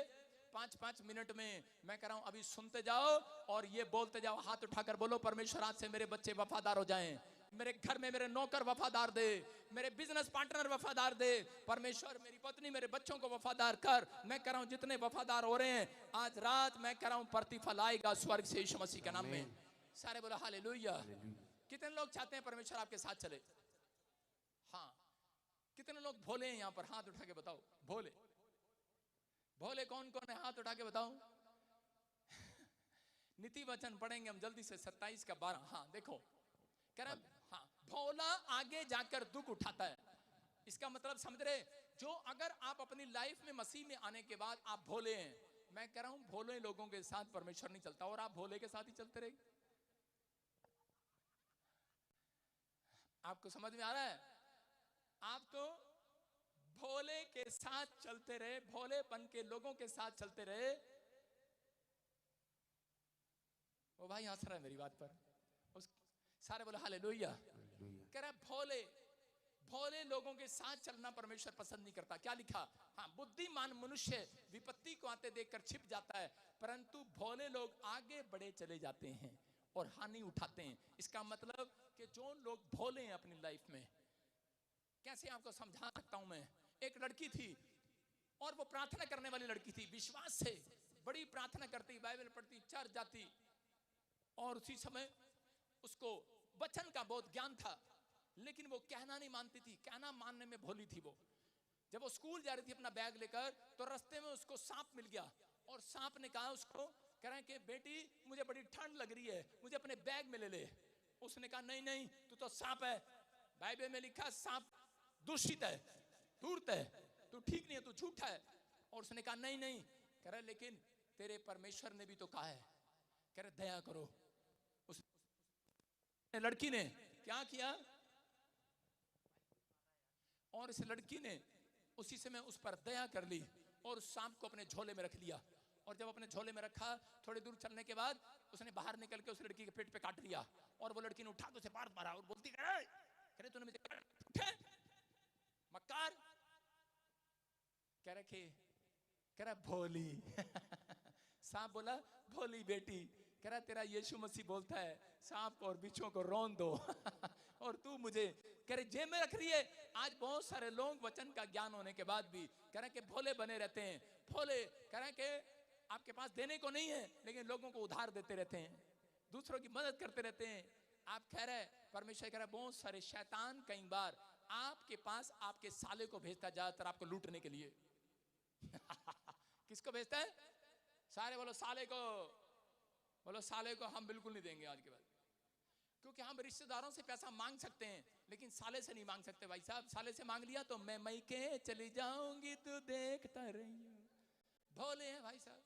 5-5 मिनट में मैं कह रहा हूं अभी सुनते जाओ और ये बोलते जाओ, हाथ उठाकर बोलो परमेश्वर आज से मेरे बच्चे वफादार हो जाएं, मेरे घर में मेरे नौकर वफादार दे, मेरे बिजनेस पार्टनर वफादार दे, परमेश्वर मेरी पत्नी मेरे बच्चों को वफादार कर। मैं कह रहा हूं जितने वफादार हो रहे हैं आज रात मैं कह रहा हूं प्रतिफल आएगा स्वर्ग से यीशु मसीह के नाम में। सारे बोलो हालेलुया। कितने लोग चाहते हैं परमेश्वर आपके साथ चले? हाँ, कितने लोग भोले हैं यहाँ पर? हाथ उठा के बताओ। भोले भोले कौन कौन है? हाथ उठा के बताओ। नीति वचन पढ़ेंगे हम जल्दी से 27 का 12। हाँ देखो, कह रहा हाँ, भोला आगे जाकर दुख उठाता है। इसका मतलब समझ रहे? जो अगर आप अपनी लाइफ में मसीह में आने के बाद आप भोले हैं, मैं कह रहा हूं भोले लोगों के साथ परमेश्वर नहीं चलता और आप भोले के साथ ही चलते रहे। आपको समझ में आ रहा है? आप तो भोले के साथ चलते रहे, भोलेपन के लोगों के साथ चलते रहे। वो भाई हंस रहा है मेरी बात पर। सारे बोले हालेलुया। कह रहा भोले भोले लोगों के साथ चलना परमेश्वर पसंद नहीं करता। क्या लिखा? हाँ, बुद्धिमान मनुष्य विपत्ति को आते देखकर छिप जाता है, परंतु भोले लोग आगे बढ़े चले जाते हैं और हानि उठाते हैं। इसका मतलब कि जो लोग भोले हैं अपनी लाइफ में, कैसे आपको समझा सकता हूं मैं? एक लड़की थी और वो प्रार्थना करने वाली लड़की थी, विश्वास से बड़ी प्रार्थना करती, बाइबल पढ़ती, चर्च जाती, और उसी समय उसको वचन का बहुत ज्ञान था, लेकिन वो कहना नहीं मानती थी, कहना मानने में भोली थी वो। जब वो स्कूल जा रही थी अपना बैग लेकर, तो रास्ते में उसको सांप मिल गया और सांप ने कहा उसको, कह रहे हैं कि बेटी मुझे बड़ी ठंड लग रही है, मुझे अपने बैग में ले ले। उसने कहा नहीं नहीं, तू तो सांप है, बाइबल में लिखा सांप दूषित है, धूर्त है, तू ठीक नहीं है, तू झूठा है। और उसने कहा नहीं नहीं, कह रहा लेकिन तेरे परमेश्वर ने भी तो कहा है, कह रहे दया करो। उस लड़की ने क्या किया, और इस लड़की ने उसी समय उस पर दया कर ली और उस सांप को अपने झोले में रख लिया। और जब अपने झोले में रखा, थोड़ी दूर चलने के बाद उसने बाहर निकल के उस लड़की के पेट पे काट लिया, और वो लड़की ने उठा के उसे मार मारा और बोलती करे तूने मुझे मक्कार, कह रहा भोली। सांप बोला भोली बेटी, कह रहा तेरा यीशु मसीह बोलता है सांप को और बिच्छुओं को रौंद दो और तू मुझे कह रहे जेब में रख रही है। आज बहुत सारे लोग वचन का ज्ञान होने के बाद भी कह रहे कि भोले बने रहते हैं। भोले कह रहे कि आपके पास देने को नहीं है, लेकिन लोगों को उधार देते रहते हैं, दूसरों की मदद करते रहते हैं। आप कह रहे परमेश्वर कह रहा बहुत सारे शैतान कई बार आपके पास आपके साले को भेजता है, ज्यादातर आपको लूटने के लिए। किसको भेजता है? सारे बोलो साले को, बोलो साले को हम बिल्कुल नहीं देंगे आज के बाद, क्योंकि हम रिश्तेदारों से पैसा मांग सकते हैं लेकिन साले से नहीं मांग सकते। भाई साहब साले से मांग लिया तो मैं मैके चली जाऊंगी तू देखता रहियो। भोले हैं भाई साहब।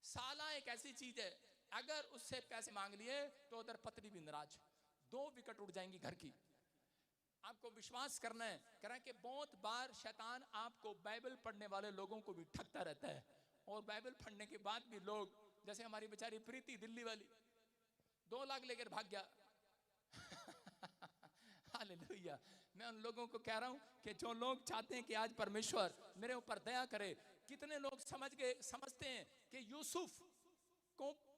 साला एक ऐसी चीज है, अगर उससे पैसे मांग लिए तो उधर पत्नी भी नाराज, 2 विकेट उड़ जाएंगी घर की। आपको विश्वास करना है, कह रहा है कि बहुत बार शैतान आपको बाइबल पढ़ने वाले लोगों को भी ठगता रहता है, और बाइबल पढ़ने के बाद भी लोग, जैसे हमारी बेचारी प्रीति दिल्ली वाली 2 लाख लेकर भाग गया। हालेलुया। मैं उन लोगों को कह रहा हूं कि जो लोग चाहते हैं कि आज परमेश्वर मेरे ऊपर दया करे, कितने लोग समझते हैं कि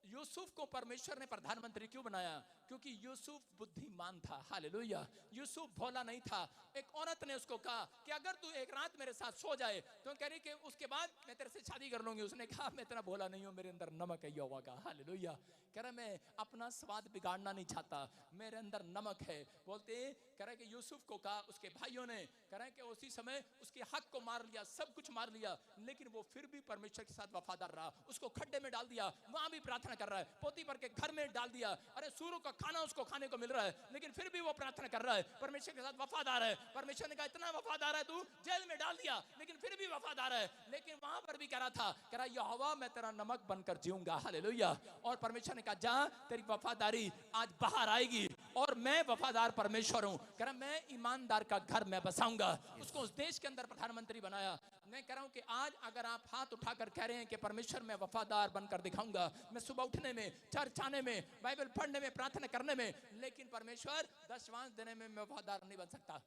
यूसुफ को परमेश्वर ने प्रधानमंत्री क्यों बनाया? क्योंकि यूसुफ बुद्धिमान था। हालेलुया। यूसुफ भोला नहीं था। एक औरत ने उसको कहा कि अगर तू एक रात मेरे साथ सो जाए तो कह रही कि उसके बाद मैं तेरे से शादी कर लूंगी। उसने कहा मैं इतना भोला नहीं हूं, मेरे अंदर नमक है यहोवा का। हालेलुया। कह रहा मैं अपना स्वाद बिगाड़ना नहीं चाहता, मेरे अंदर नमक है। बोलते कह रहा कि यूसुफ को कहा उसके भाइयों ने, कह रहा कि उसी समय उसके हक को मार लिया, सब कुछ मार लिया, लेकिन वो फिर भी परमेश्वर के साथ वफादार रहा। उसको खड्डे में डाल दिया, वहां भी प्रार्थना कर रहा है। पोतीफर के घर में डाल दिया, अरे सूरों का खाना उसको खाने को मिल रहा है, लेकिन फिर भी वो प्रार्थना कर रहा है, परमेश्वर के साथ वफादार है। परमेश्वर ने कहा इतना वफादार है तू, जेल में डाल दिया लेकिन फिर भी वफादार है। लेकिन वहां पर भी कह रहा था, कह रहा यहोवा मैं तेरा नमक बनकर जीऊंगा। हालेलुया। और परमेश्वर ने कहा जा तेरी वफादारी आज बाहर आएगी, और मैं वफादार परमेश्वर हूं। कह रहा मैं ईमानदार का घर मैं बसाऊंगा। उसको उस देश के अंदर प्रधानमंत्री बनाया। मैं कह रहा हूं कि आज अगर आप हाथ उठाकर कह रहे हैं कि परमेश्वर मैं वफादार बनकर दिखाऊंगा, मैं सुबह उठने में, चर्च आने में, बाइबल पढ़ने में, प्रार्थना करने में, लेकिन परमेश्वर दशवांश देने में मैं वफादार नहीं बन सकता।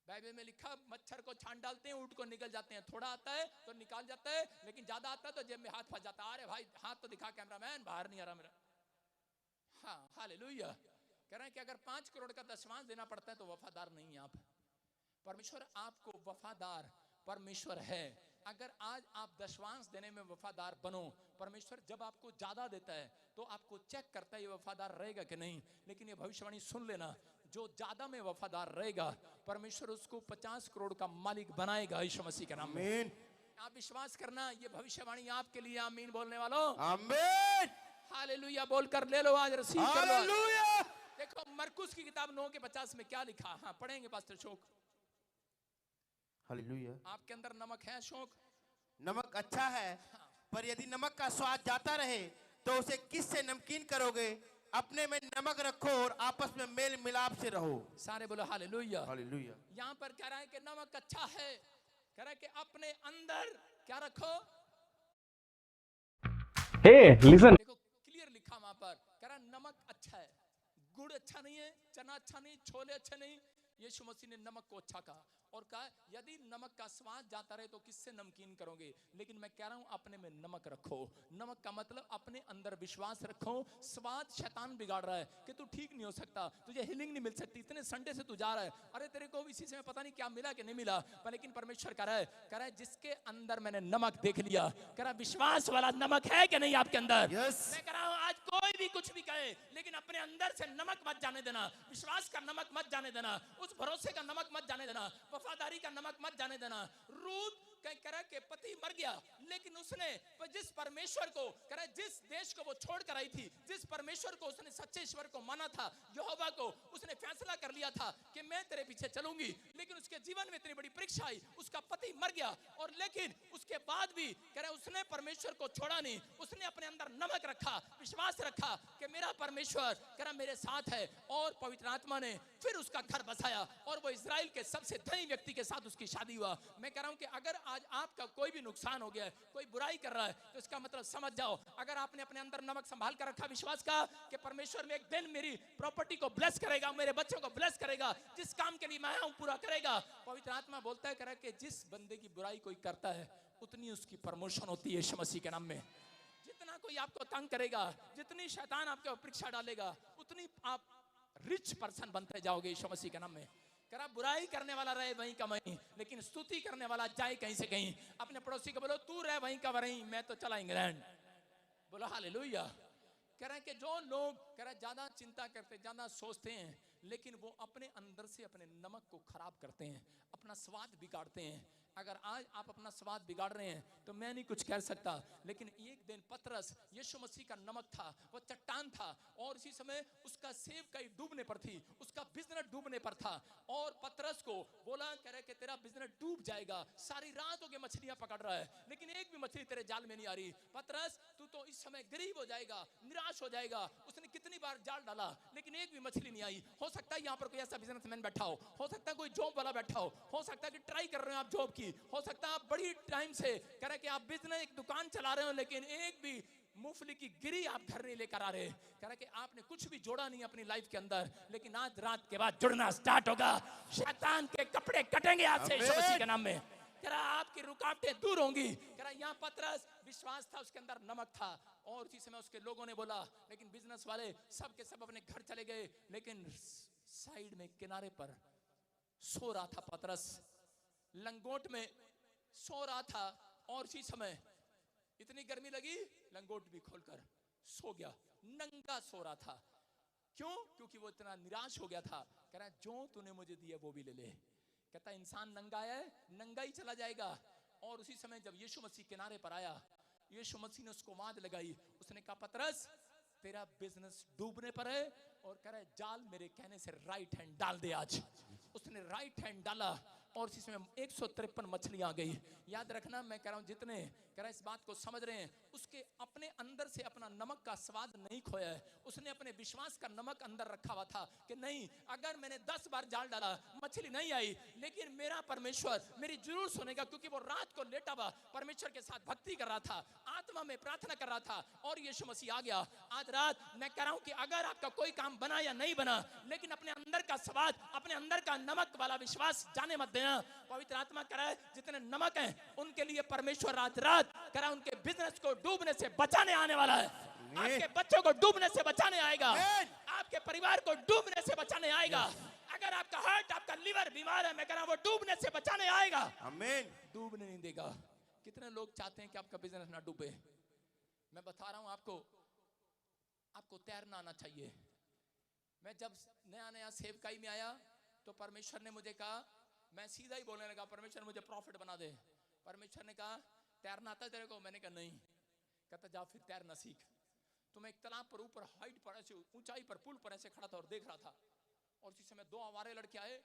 बाइबल में लिखा मच्छर को छान डालते हैं, ऊंट को निकल जाते हैं। थोड़ा आता है तो निकाल जाता है, लेकिन ज्यादा आता है तो जेब में हाथ फंस जाता है। अरे भाई हाथ तो दिखा कैमरामैन, बाहर नहीं आ रहा मेरा। हाँ हालेलुया। कह रहे हैं कि अगर 5 करोड़ का दशवांश देना पड़ता है तो वफादार नहीं है आप। परमेश्वर आपको वफादार परमेश्वर है। अगर आज आप दशवांश देने में वफादार बनो, परमेश्वर जब आपको ज्यादा देता है तो आपको चेक करता है ये वफादार रहेगा कि नहीं। लेकिन ये भविष्यवाणी सुन लेना, जो ज्यादा में वफादार रहेगा परमेश्वर उसको 50 करोड़ का मालिक बनाएगा यीशु मसीह के नाम में। आप विश्वास करना, ये भविष्यवाणी आपके लिए। आमीन बोलने वालों, आमीन। हालेलुया बोलकर ले लो, आज रिसीव कर लो। हालेलुया। देखो मरकुस की किताब 9:50 में क्या लिखा। हाँ पढ़ेंगे पास्टर अशोक। हालेलुया। आपके अंदर नमक है अशोक? नमक अच्छा है, पर यदि नमक का स्वाद जाता रहे तो उसे किससे नमकीन करोगे? अपने में नमक रखो और आपस में मेल मिलाप से रहो। सारे बोलो हालेलुया। हालेलुया। यहाँ पर कह रहा है कि नमक अच्छा है, कह रहा है कि अपने अंदर क्या रखो। Hey, listen. देखो क्लियर लिखा वहां पर, कह रहा नमक अच्छा है, गुड़ अच्छा नहीं है, चना अच्छा नहीं, छोले अच्छे नहीं। यीशु मसीह ने नमक को अच्छा कहा और कहा यदि नमक का स्वाद जाता रहे तो किससे नमकीन करोगे। लेकिन मैं कह रहा हूं अपने में नमक रखो। नमक का मतलब अपने अंदर विश्वास रखो। स्वाद शैतान बिगाड़ रहा है कि तू ठीक नहीं हो सकता, तुझे हीलिंग नहीं मिल सकती, इतने संडे से तू जा रहा है, अरे तेरे को इसी से पता नहीं क्या मिला कि नहीं मिला। पर लेकिन परमेश्वर कह रहा है जिसके अंदर मैंने नमक देख लिया, कह रहा विश्वास वाला नमक है कि नहीं आपके अंदर। मैं कह रहा हूं आज कोई भी कुछ भी कहे, लेकिन अपने अंदर से नमक मत जाने देना, विश्वास का नमक मत जाने देना, उस भरोसे का नमक मत जाने देना, वफादारी का नमक मत जाने देना। रूत कह रहा के पति मर गया, लेकिन उसने जिस परमेश्वर को कह रहा जिस देश को वो छोड़ कर आई थी, जिस परमेश्वर को उसने सच्चे ईश्वर को माना था, यहोवा को, उसने फैसला कर लिया था कि मैं तेरे पीछे चलूंगी। लेकिन उसके जीवन में इतनी बड़ी परीक्षा आई, उसका पति मर गया, और लेकिन उसके बाद भी कह रहा उसने परमेश्वर को छोड़ा नहीं। उसने अपने अंदर नमक रखा, विश्वास रखा कि मेरा परमेश्वर कह रहा मेरे साथ है, और पवित्र आत्मा ने फिर उसका घर बसाया और वो इजराइल के सबसे धनी व्यक्ति के साथ उसकी शादी हुआ। मैं कह रहा हूं कि अगर आज आपका कोई भी नुकसान हो गया है, कोई बुराई कर रहा है, तो इसका मतलब समझ जाओ, अगर आपने अपने अंदर नमक संभाल कर रखा विश्वास का कि परमेश्वर में एक दिन मेरी प्रॉपर्टी को ब्लेस करेगा, मेरे बच्चों को ब्लेस करेगा, जिस काम के लिए मैं आया हूं पूरा करेगा। पवित्र आत्मा बोलता है कह कि जिस बंदे की बुराई कोई करता है उतनी उसकी प्रमोशन होती है यीशु मसीह के नाम में। जितना कोई आपको तंग करेगा, जितनी शैतान आपके परीक्षा डालेगा, उतनी आप रिच पर्सन बनते जाओगे यीशु मसीह के नाम में। करा बुराई करने वाला रहे वहीं का वहीं, लेकिन स्तुति करने वाला जाए कहीं से कहीं। अपने पड़ोसी को बोलो तू रहे वहीं का वहीं, मैं तो चला इंग्लैंड। बोलो हालेलुया। कह रहे हैं कि जो लोग कह रहे ज्यादा चिंता करते, ज्यादा सोचते हैं, लेकिन वो अपने अंदर से अपने नमक को खराब करते हैं, अपना स्वाद बिगाड़ते हैं। अगर आज आप अपना स्वाद बिगाड़ रहे हैं तो मैं नहीं कुछ कह सकता, लेकिन एक दिन पतरस यीशु मसीह का नमक था, वो चट्टान था, और इसी समय उसका सेब कहीं डूबने पर थी, उसका बिजनेस डूबने पर था, और पतरस को बोला कह रहे कि तेरा बिजनेस डूब जाएगा, सारी रात हो गई मछलियां पकड़ रहा है, लेकिन एक भी मछली तेरे जाल में नहीं आ रही। पतरस तू तो इस समय गरीब हो जाएगा, निराश हो जाएगा। उसने कितनी बार जाल डाला लेकिन एक भी मछली नहीं आई। हो सकता है यहाँ पर कोई ऐसा बिजनेसमैन बैठा हो सकता है कोई जॉब वाला बैठा हो सकता है कि ट्राई कर रहे हो आप जॉब की, हो सकता है आप बड़ी टाइम से कह रहे कि आप बिजनेस एक दुकान चला रहे हो, लेकिन एक भी मूंगफली की गिरी आप घर नहीं लेकर आ रहे। कह रहा कि आपने कुछ भी जोड़ा नहीं अपनी लाइफ के अंदर, लेकिन आज रात के बाद जुड़ना स्टार्ट होगा। शैतान के कपड़े कटेंगे आज से यीशु मसीह के नाम में। कह रहा आपकी रुकावटें दूर होंगी। कह रहा यहाँ पतरस विश्वास था, उसके अंदर नमक था, और उसी समय उसके लोगों ने बोला, लेकिन बिजनेस वाले सब के सब अपने घर चले गए, लेकिन साइड में किनारे पर सो रहा था पतरस, लंगोट में सो रहा था, और उसी समय इतनी गर्मी लगी लंगोट भी खोलकर सो गया, नंगा सो रहा था। क्यों? क्योंकि वो इतना निराश हो गया था। कह रहा जो तूने मुझे दिया वो भी ले ले। कहता इंसान नंगा है, नंगा ही चला जाएगा। और उसी समय जब यीशु मसीह किनारे पर आया, यीशु मसीह ने उसको माद लगाई। उसने कहा पतरस तेरा बिजनेस डूबने पर है, और कह रहा है जाल मेरे कहने से राइट हैंड डाल दे आज। उसने राइट हैंड डाला, और इसमें 153 मछलियां आ गई। याद रखना, मैं कह रहा हूं जितने कह रहा इस बात को समझ रहे हैं, उसके अपने अंदर से अपना नमक का स्वाद नहीं खोया है। उसने अपने विश्वास का नमक अंदर रखा हुआ था कि नहीं, अगर मैंने 10 बार जाल डाला मछली नहीं आई, लेकिन मेरा परमेश्वर मेरी जरूर सुनेगा, क्योंकि वो रात को लेटा हुआ परमेश्वर के साथ भक्ति कर रहा था, आत्मा में प्रार्थना कर रहा था, और यीशु मसीह आ गया। आज रात मैं कह रहा हूं कि अगर आपका कोई काम बना या नहीं बना, लेकिन अपने अंदर का स्वाद, अपने अंदर का नमक वाला विश्वास जाने मत देना। पवित्र आत्मा कह रहा है जितने नमक हैं उनके लिए परमेश्वर आज रात कह रहा है उनके बिजनेस को डूबने से बचाने आने वाला है। आपके बच्चों को डूबने से बचाने आएगा, आपके परिवार को डूबने से बचाने आएगा। अगर आपका हार्ट, आपका लिवर बीमार है, मैं कह रहा हूं वो डूबने से बचाने आएगा। आमीन। डूबने नहीं देगा। कितने लोग चाहते हैं कि आपका बिजनेस ना डूबे? मैं बता रहा हूं आपको तैरना आना चाहिए। मैं जब नया सेवकाई में आया तो परमेश्वर ने मुझे कहा, मैं सीधा ही बोलने लगा, परमेश्वर मुझे प्रॉफिट बना दे। परमेश्वर ने कहा तैरना आता है तेरे को? मैंने कहा नहीं। कहता जा फिर तैरना सीख। तो मैं एक तालाब पर ऊपर हाइट पर ऐसे ऊंचाई पर पुल पर ऐसे खड़ा था और देख रहा था, और उसी समय 2 आवारे लड़के आए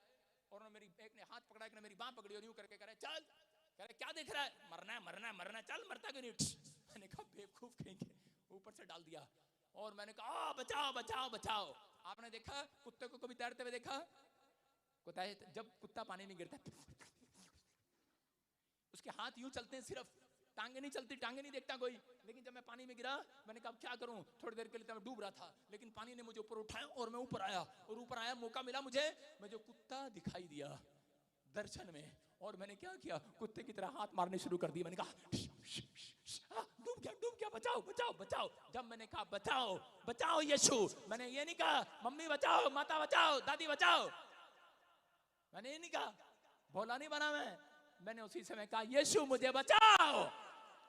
और मेरी एक ने हाथ पकड़ा, एक ने मेरी बांह पकड़ी, और यूं करके कह रहे चल। कह रहे क्या देख रहा है? मरना है मरना है मरना है, चल मरता क्यों नहीं? मैंने कहा बेवकूफ कहीं के, ऊपर से डाल दिया। और मैंने कहा बचाओ बचाओ बचाओ। आपने देखा कुत्ते को कभी तैरते हुए देखा? कुत्ता जब कुत्ता पानी में गिरता है उसके हाथ यूं चलते हैं, सिर्फ टांगे नहीं चलती, टांगे नहीं देखता कोई। लेकिन जब मैं पानी में गिरा, मैंने कहा क्या करूं, थोड़ी देर के लिए मैं डूब रहा था, लेकिन पानी ने मुझे ऊपर उठाया और मैं ऊपर आया, और ऊपर आया मौका मिला मुझे कुत्ता दिखाई दिया दर्शन में, और मैंने क्या किया, कुत्ते की तरह हाथ मारने शुरू कर दिए। मैंने कहा डूब गया बचाओ बचाओ बचाओ। जब मैंने कहा बचाओ बचाओ यीशु, मैंने ये नहीं कहा मम्मी बचाओ, माता बचाओ, दादी बचाओ, मैंने ये नहीं कहा, भोला नहीं बना मैंने उसी समय कहा यीशु मुझे बचाओ।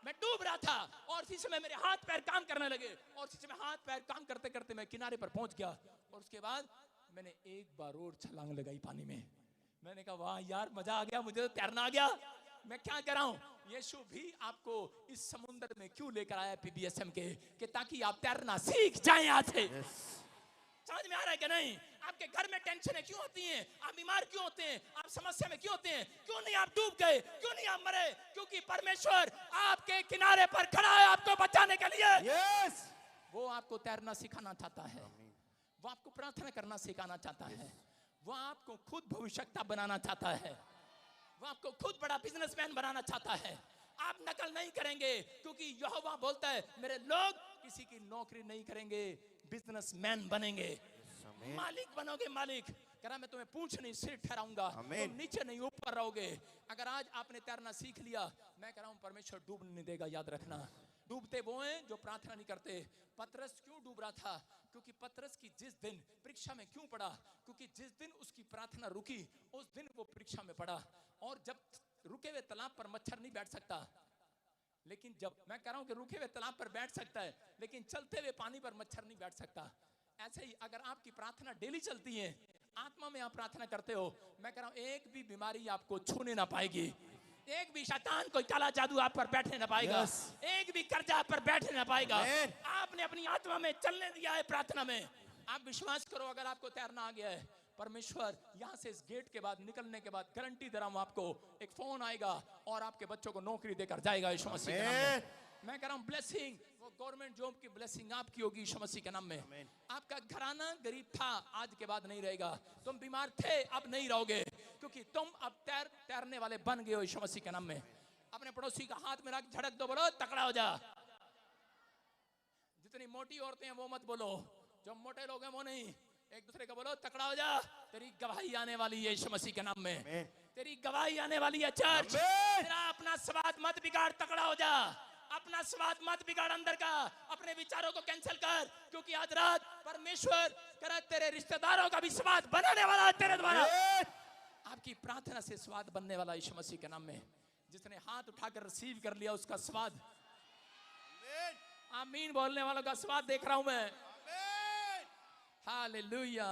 मैं डूब रहा था और उसी समय मेरे हाथ पैर काम करने लगे, और उसी समय हाथ पैर काम करते करते मैं किनारे पर पहुंच गया, और उसके बाद मैंने एक बार और छलांग लगाई पानी में। मैंने कहा वाह यार मजा आ गया, मुझे तो तैरना आ गया। मैं क्या कर रहा हूं, यीशु भी आपको इस समुद्र में क्यों लेकर आया पीबीएसएम के, कि ताकि आप तैरना सीख जाएं यहाँ से। समझ में आ रहा है कि नहीं? आपके घर में टेंशन क्यों होती हैं? आप बीमार क्यों होते हैं? आप समस्या में क्यों होते हैं? क्यों नहीं आप डूब गए? क्यों नहीं आप मरे? क्योंकि परमेश्वर आपके किनारे पर खड़ा है आपको बचाने के लिए। यस। वो आपको तैरना सिखाना चाहता है, वो आपको प्रार्थना करना सिखाना चाहता है, वो आपको खुद भविष्यता बनाना चाहता है, वो आपको खुद बड़ा बिजनेसमैन बनाना चाहता है। आप नकल नहीं करेंगे, क्योंकि यहोवा बोलता है मेरे लोग किसी की नौकरी नहीं करेंगे, बिजनेसमैन बनेंगे, मालिक बनोगे। मालिक कह रहा मैं तुम्हें पूंछ नहीं सिर ठहराऊंगा, तुम नीचे नहीं ऊपर रहोगे। अगर आज आपने तैरना सीख लिया, मैं कह रहा हूं परमेश्वर डूबने नहीं देगा। याद रखना, डूबते वो हैं जो प्रार्थना नहीं करते। पतरस क्यों डूब रहा था? क्योंकि पतरस की जिस दिन परीक्षा में क्यों पड़ा, क्योंकि जिस दिन उसकी प्रार्थना रुकी उस दिन वो परीक्षा में पड़ा। और जब रुके हुए तालाब पर मच्छर नहीं बैठ सकता, लेकिन जब मैं कह रहा हूं कि रुके हुए तालाब पर बैठ सकता है, लेकिन चलते हुए पानी पर मच्छर नहीं बैठ सकता। ऐसे ही अगर आपकी प्रार्थना डेली चलती है, आत्मा में आप प्रार्थना करते हो, मैं कह रहा हूं एक भी बीमारी आपको छूने ना पाएगी, एक भी शैतान कोई काला जादू आप पर बैठने ना पाएगा, एक भी कर्जा आप पर बैठने ना पाएगा। आपने अपनी आत्मा में चलने दिया है प्रार्थना में। आप विश्वास करो, अगर आपको तैरना आ गया है, परमेश्वर यहाँ से इस गेट के बाद निकलने के बाद गारंटी दे रहा हूं आपको, एक फोन आएगा और आपके बच्चों को नौकरी देकर जाएगा यीशु मसीह के नाम में। मैं कह रहा हूं ब्लेसिंग, वो गवर्नमेंट जॉब की ब्लेसिंग आपकी होगी यीशु मसीह के नाम में। आपका घराना गरीब था, आज के बाद नहीं रहेगा। तुम बीमार थे, अब नहीं रहोगे, क्योंकि तुम अब तैरने वाले बन गए हो यीशु मसीह के नाम में। अपने पड़ोसी का हाथ में रख झड़क दो, बोलो तकड़ा हो जा। जितनी मोटी औरतें हैं वो मत बोलो, जो मोटे लोग हैं वो नहीं। एक दूसरे को बोलो तकड़ा हो जा, तेरी गवाही आने वाली है यीशु मसीह के नाम में, तेरी गवाही आने वाली है। चर्च तेरा अपना स्वाद मत बिगाड़, तकड़ा हो जा। अपना स्वाद मत बिगाड़ अंदर का, अपने विचारों को कैंसिल कर, क्योंकि आज रात परमेश्वर करे तेरे रिश्तेदारों का भी स्वाद बनाने वाला है तेरे द्वारा। आपकी प्रार्थना से स्वाद बनने वाला यीशु मसीह के नाम में। जिसने हाथ उठाकर रिसीव कर लिया उसका स्वाद, आमीन बोलने वालों का स्वाद देख रहा हूं मैं। हालेलुया।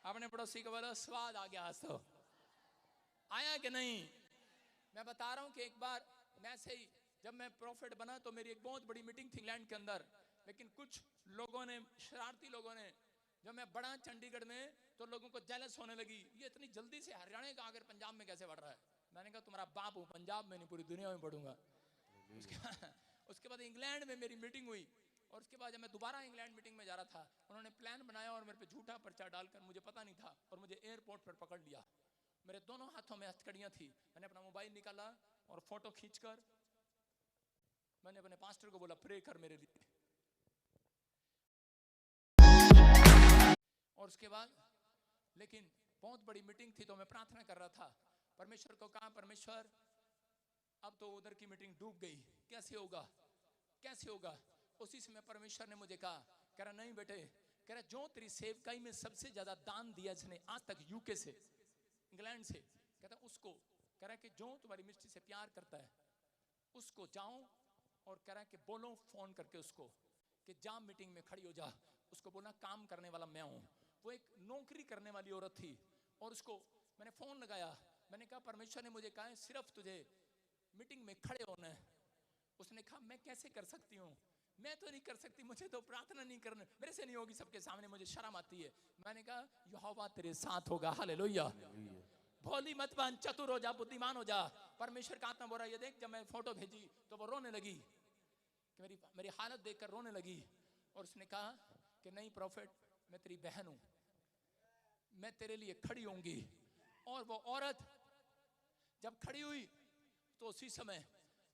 अपने पड़ोसी को बोलो स्वाद आ गया। आज तो आया कि नहीं? मैं बता रहा हूं कि एक बार मैं से ही जब मैं प्रॉफिट बना तो मेरी एक बहुत बड़ी मीटिंग थी इंग्लैंड के अंदर, लेकिन कुछ लोगों ने, शरारती लोगों ने, जब मैं बड़ा चंडीगढ़ में तो लोगों को जेलस होने लगी, ये इतनी जल्दी से हरियाणा का आकर पंजाब में कैसे बढ़ रहा है। मैंने कहा तुम्हारा बाप हूँ, पंजाब में नहीं पूरी दुनिया में पढ़ूंगा। उसके बाद इंग्लैंड में मेरी मीटिंग हुई, और उसके बाद जब मैं दोबारा इंग्लैंड मीटिंग में जा रहा था, उन्होंने प्लान बनाया और मेरे पे झूठा पर्चा डालकर, मुझे पता नहीं था, और मुझे एयरपोर्ट पर पकड़ लिया। मेरे दोनों हाथों में हथकड़ियां थी। मैंने अपना मोबाइल निकाला और फोटो खींचकर मैंने अपने पास्टर को बोला प्रे कर मेरे लिए। और उसके बाद लेकिन बहुत बड़ी मीटिंग थी, तो मैं प्रार्थना कर रहा था, परमेश्वर को कहा परमेश्वर अब तो उधर की मीटिंग डूब गई, कैसे होगा कैसे होगा। उसी समय परमेश्वर ने मुझे कहा, कह रहा नहीं बेटे, कह रहा जो तेरी सेवकाई में सबसे ज्यादा दान दिया जिसने आज तक यूके से, इंग्लैंड से, कहता उसको, कह रहा कि जो तुम्हारी मिस्ट्री से प्यार करता है उसको जाओ और कह रहा कि बोलो फोन करके उसको कि जा मीटिंग में खड़ी हो जा, उसको बोलना काम करने वाला मैं हूं। वो एक नौकरी करने वाली औरत थी, और उसको मैंने फोन लगाया, मैंने कहा परमेश्वर ने मुझे कहा है सिर्फ तुझे मीटिंग में खड़े होना है। उसने कहा मैं कैसे कर सकती हूँ, मैं तो नहीं कर सकती, मुझे तो प्रार्थना नहीं करने, मेरे से नहीं होगी, सबके सामने मुझे शर्म आती है। मैंने कहा यहोवा तेरे साथ होगा, हालेलुया। भोली मत बन, चतुर हो जा, बुद्धिमान हो जा। परमेश्वर का आत्मा बोल रहा है, ये देख जब मैं फोटो भेजी तो वो रोने लगी, कि मेरी हालत देखकर रोने लगी। और उसने कहा कि नहीं प्रॉफिट, मैं तेरी बहन हूं, मैं तेरे लिए खड़ी होंगी। और वो औरत जब खड़ी हुई तो उसी समय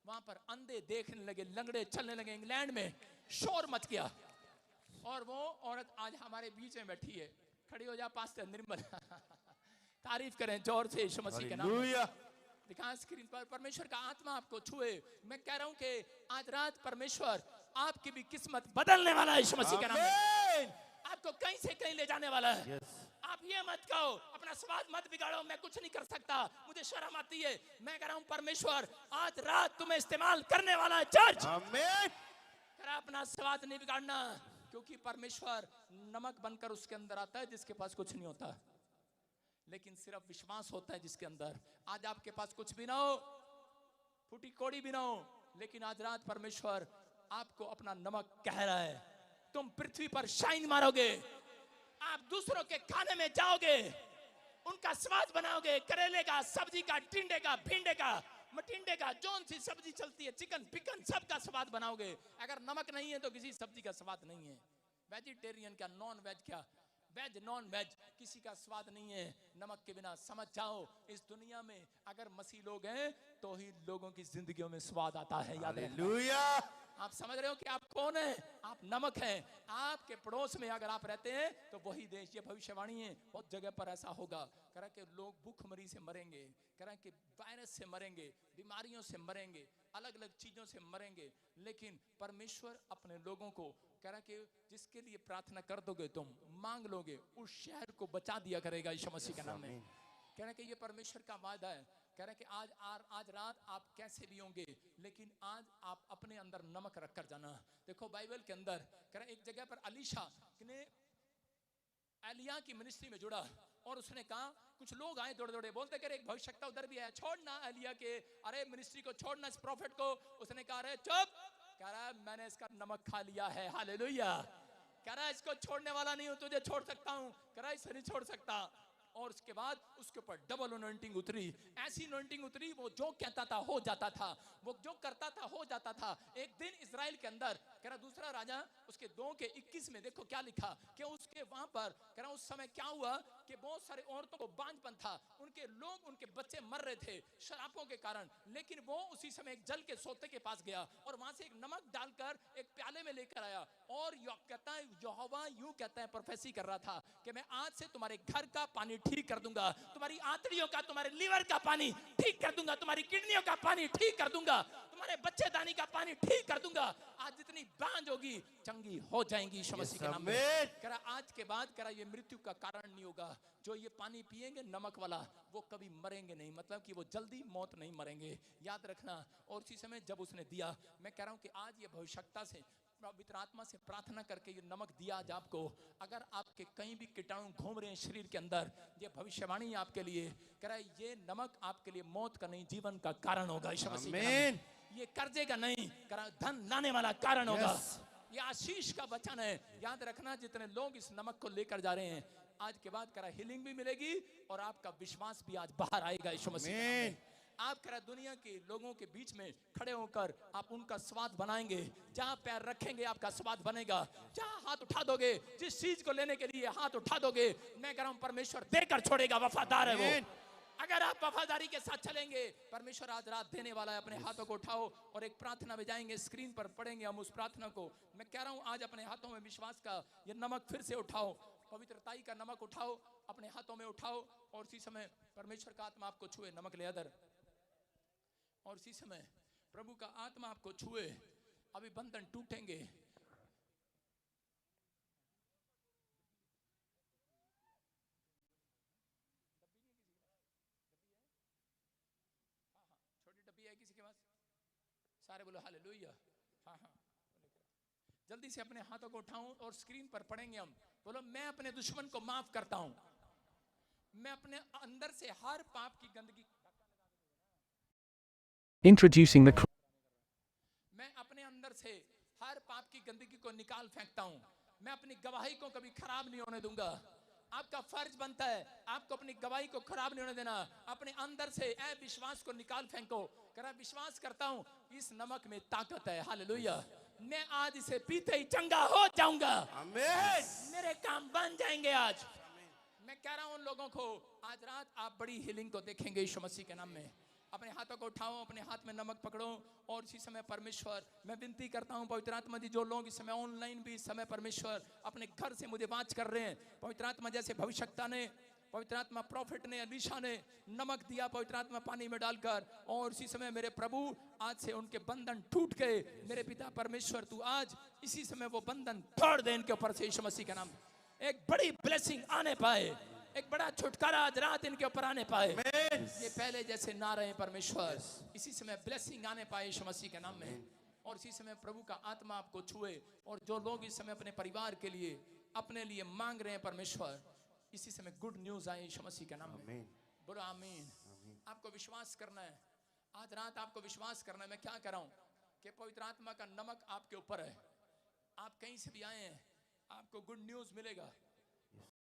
वहां पर अंधे देखने लगे, लंगड़े चलने लगे, इंग्लैंड में शोर मच गया। और वो औरत आज हमारे बीच में बैठी है। खड़ी हो जा पास्टर निर्मल। तारीफ करें जोर से यीशु मसीह के नाम में। दिखा स्क्रीन पर, परमेश्वर का आत्मा आपको छुए। मैं कह रहा हूं कि आज रात परमेश्वर आपकी भी किस्मत बदलने वाला है यीशु मसीह के नाम में। आपको कहीं से कहीं ले जाने वाला है। आप ये मत कहो, अपना स्वाद मत बिगाड़ो, मैं कुछ नहीं कर सकता, मुझे शर्म आती है। मैं कह रहा हूं परमेश्वर आज रात तुम्हें इस्तेमाल करने वाला है। चर्च आमीन। अपना स्वाद नहीं बिगाड़ना, क्योंकि परमेश्वर नमक बनकर उसके अंदर आता है जिसके पास कुछ नहीं होता, लेकिन सिर्फ विश्वास होता है जिसके अंदर। आज आपके पास कुछ भी ना हो, फूटी कोड़ी भी ना हो, लेकिन आज रात परमेश्वर आपको अपना नमक कह रहा है, तुम पृथ्वी पर शाइन मारोगे, आप दूसरों के खाने में जाओगे, उनका स्वाद बनाओगे, करेले का, सब्जी का, टिंडे का, भिंडे का, मटिंडे का, जौन सी सब्जी चलती है, चिकन पिकन, सबका स्वाद बनाओगे। अगर नमक नहीं है तो किसी सब्जी का स्वाद नहीं है। वेजिटेरियन क्या, नॉन वेज क्या, वेज नॉन वेज, किसी का स्वाद नहीं है नमक के बिना। समझ जाओ इस दुनिया में अगर मसीह लोग हैं तो ही लोगों की जिंदगियों में स्वाद आता है। याद हालेलुया। आप समझ रहे हो कि आप कौन है? आप नमक हैं। आपके पड़ोस में अगर आप रहते हैं तो वही देश, ये भविष्यवाणी है, बहुत जगह पर ऐसा होगा। कह रहा कि लोग भूखमरी से मरेंगे, कह रहा कि वायरस से मरेंगे, बीमारियों से मरेंगे, अलग अलग चीजों से मरेंगे, लेकिन परमेश्वर अपने लोगों को कह रहा कि जिसके लिए प्रार्थना कर दोगे, तुम मांग लोगे, उस शहर को बचा दिया करेगा यीशु मसीह के नाम में। कह रहा कि ये परमेश्वर का वादा है। कह रहा कि आज रात आप कैसे भी होंगे, लेकिन आज आप अपने अंदर नमक रख कर जाना। देखो बाइबल के अंदर कह रहा एक जगह पर अलीशा ने एलिया की मिनिस्ट्री में जुड़ा, और उसने कहा, कुछ लोग आए दौड़े दौड़े, बोलते कह रहे एक भविष्यवक्ता उधर भी आया, छोड़ना एलिया के, अरे मिनिस्ट्री को छोड़ना, इस प्रॉफिट को। उसने कहा अरे चुप, कह रहा है मैंने इसका नमक खा लिया है, हालेलुया। कह रहा है इसको छोड़ने वाला नहीं हूं, तुझे छोड़ सकता हूं, कह रहा है इसे नहीं छोड़ सकता। और उसके बाद उसके ऊपर डबल अनॉइंटिंग उतरी, ऐसी अनॉइंटिंग उतरी, वो जो कहता था हो जाता था, वो जो करता था हो जाता था। एक दिन इजराइल के अंदर कह रहा दूसरा राजा उसके 2:21 में देखो क्या लिखा कि उसके वहां पर कह रहा उस समय क्या हुआ कि बहुत सारे औरतों को बांझपन था, उनके लोग, उनके बच्चे मर रहे थे शराबों के कारण, लेकिन वो उसी समय एक जल के सोते के पास गया और वहां से एक नमक डालकर एक प्याले में लेकर आया, और कहता है यहोवा यूं कहता है, प्रोफेसी कर रहा था कि मैं आज से तुम्हारे घर का पानी ठीक कर दूंगा, तुम्हारी आंतड़ियों का, तुम्हारे लीवर का पानी ठीक कर दूंगा, तुम्हारी किडनियों का पानी ठीक कर दूंगा, तुम्हारे बच्चेदानी का पानी ठीक कर दूंगा। आज जितनी बांझ होगी चंगी हो जाएंगी यीशु मसीह के नाम में। कह रहा आज के बाद कह रहा ये मृत्यु का कारण नहीं होगा, जो ये पानी पिएंगे नमक वाला वो कभी मरेंगे नहीं, मतलब कि वो जल्दी मौत नहीं मरेंगे, याद रखना। और उसी समय जब उसने दिया, मैं कह रहा हूं कि आज ये भविष्यवक्ता से, पवित्र आत्मा से प्रार्थना करके ये नमक दिया आज आपको। अगर आपके कहीं भी कीटाणु घूम रहे हैं शरीर के अंदर, ये भविष्यवाणी है आपके लिए। कह रहा है ये नमक आपके लिए मौत का नहीं जीवन का कारण होगा यीशु मसीह के नाम में। ये कर्जे का नहीं, कह रहा धन लाने वाला कारण होगा। ये आशीष का वचन है, याद रखना। जितने लोग इस नमक को लेकर जा रहे हैं, आज के बाद करा हीलिंग भी मिलेगी और आपका विश्वास भी आज बाहर आएगा यीशु मसीह के नाम में। आप करा दुनिया के लोगों के बीच में खड़े होकर आप उनका स्वाद बनाएंगे। जहां पैर रखेंगे आपका स्वाद बनेगा। जहां हाथ उठा दोगे, जिस चीज को लेने के लिए हाथ उठा दोगे, मैं कह रहा हूं परमेश्वर देकर छोड़ेगा। वफादार है वो। अगर आप वफादारी के साथ चलेंगे, परमेश्वर आज रात देने वाला है। अपने हाथों को उठाओ और एक प्रार्थना में जाएंगे, स्क्रीन पर पढ़ेंगे हम उस प्रार्थना को। मैं कह रहा हूं आज अपने हाथों में विश्वास का ये नमक फिर से उठाओ, पवित्रताई का नमक उठाओ, अपने हाथों में उठाओ और इसी समय परमेश्वर का आत्मा आपको छुए। नमक ले अदर और इसी समय प्रभु का आत्मा आपको छुए। अभी बंधन टूटेंगे। छोटी डब्बी है किसी के पास? सारे बोलो हालेलुया। हाँ हाँ, जल्दी से अपने हाथों को उठाऊं और स्क्रीन पर पढ़ेंगे हम। बोलो मैं अपने दुश्मन को माफ करता हूं। मैं अपने अंदर से हर पाप की गंदगी Introducing the मैं अपने अंदर से हर पाप की गंदगी को निकाल फेंकता हूं। मैं अपनी गवाही को कभी खराब नहीं होने दूंगा। आपका फर्ज बनता है आपको अपनी गवाही को खराब नहीं होने देना। अपने अंदर से अविश्वास को निकाल फेंको। करा विश्वास करता हूं इस नमक में ताकत है। हालेलुया। मैं आज इसे पीते ही चंगा हो जाऊंगा। आमीन। मेरे काम बन जाएंगे आज। मैं कह रहा हूं उन लोगों को आज रात आप बड़ी हीलिंग को देखेंगे यीशु मसीह के नाम में। अपने हाथों को उठाओ, अपने हाथ में नमक पकड़ो और इसी समय परमेश्वर मैं विनती करता हूं पवित्र आत्मा जी, जो लोग इस समय ऑनलाइन भी इस समय परमेश्वर अपने घर से मुझे बात कर रहे हैं, पवित्र आत्मा जैसे भविष्यवक्ता ने, पवित्र आत्मा प्रॉफिट ने, अलीशा ने नमक दिया पवित्र आत्मा पानी में डालकर, और इसी समय मेरे प्रभु आज से उनके बंधन टूट गए। मेरे पिता परमेश्वर तू आज इसी समय वो बंधन तोड़ दे इनके ऊपर से यीशु मसीह के नाम। एक बड़ी ब्लेसिंग आने पाए, एक बड़ा छुटकारा आज रात इनके ऊपर आने पाए। ये पहले जैसे ना रहे परमेश्वर, इसी समय ब्लेसिंग आने पाए यीशु मसीह के नाम में। और इसी समय प्रभु का आत्मा आपको छुए और जो लोग इस समय अपने परिवार के लिए अपने लिए मांग रहे हैं परमेश्वर, इसी समय गुड न्यूज आए यीशु मसीह के नाम में। बोलो आमीन। आपको विश्वास करना है आज रात, आपको विश्वास करना है। मैं क्या कर रहा हूं कि पवित्र आत्मा का नमक आपके ऊपर है। आप कहीं से भी आए हैं आपको गुड न्यूज मिलेगा।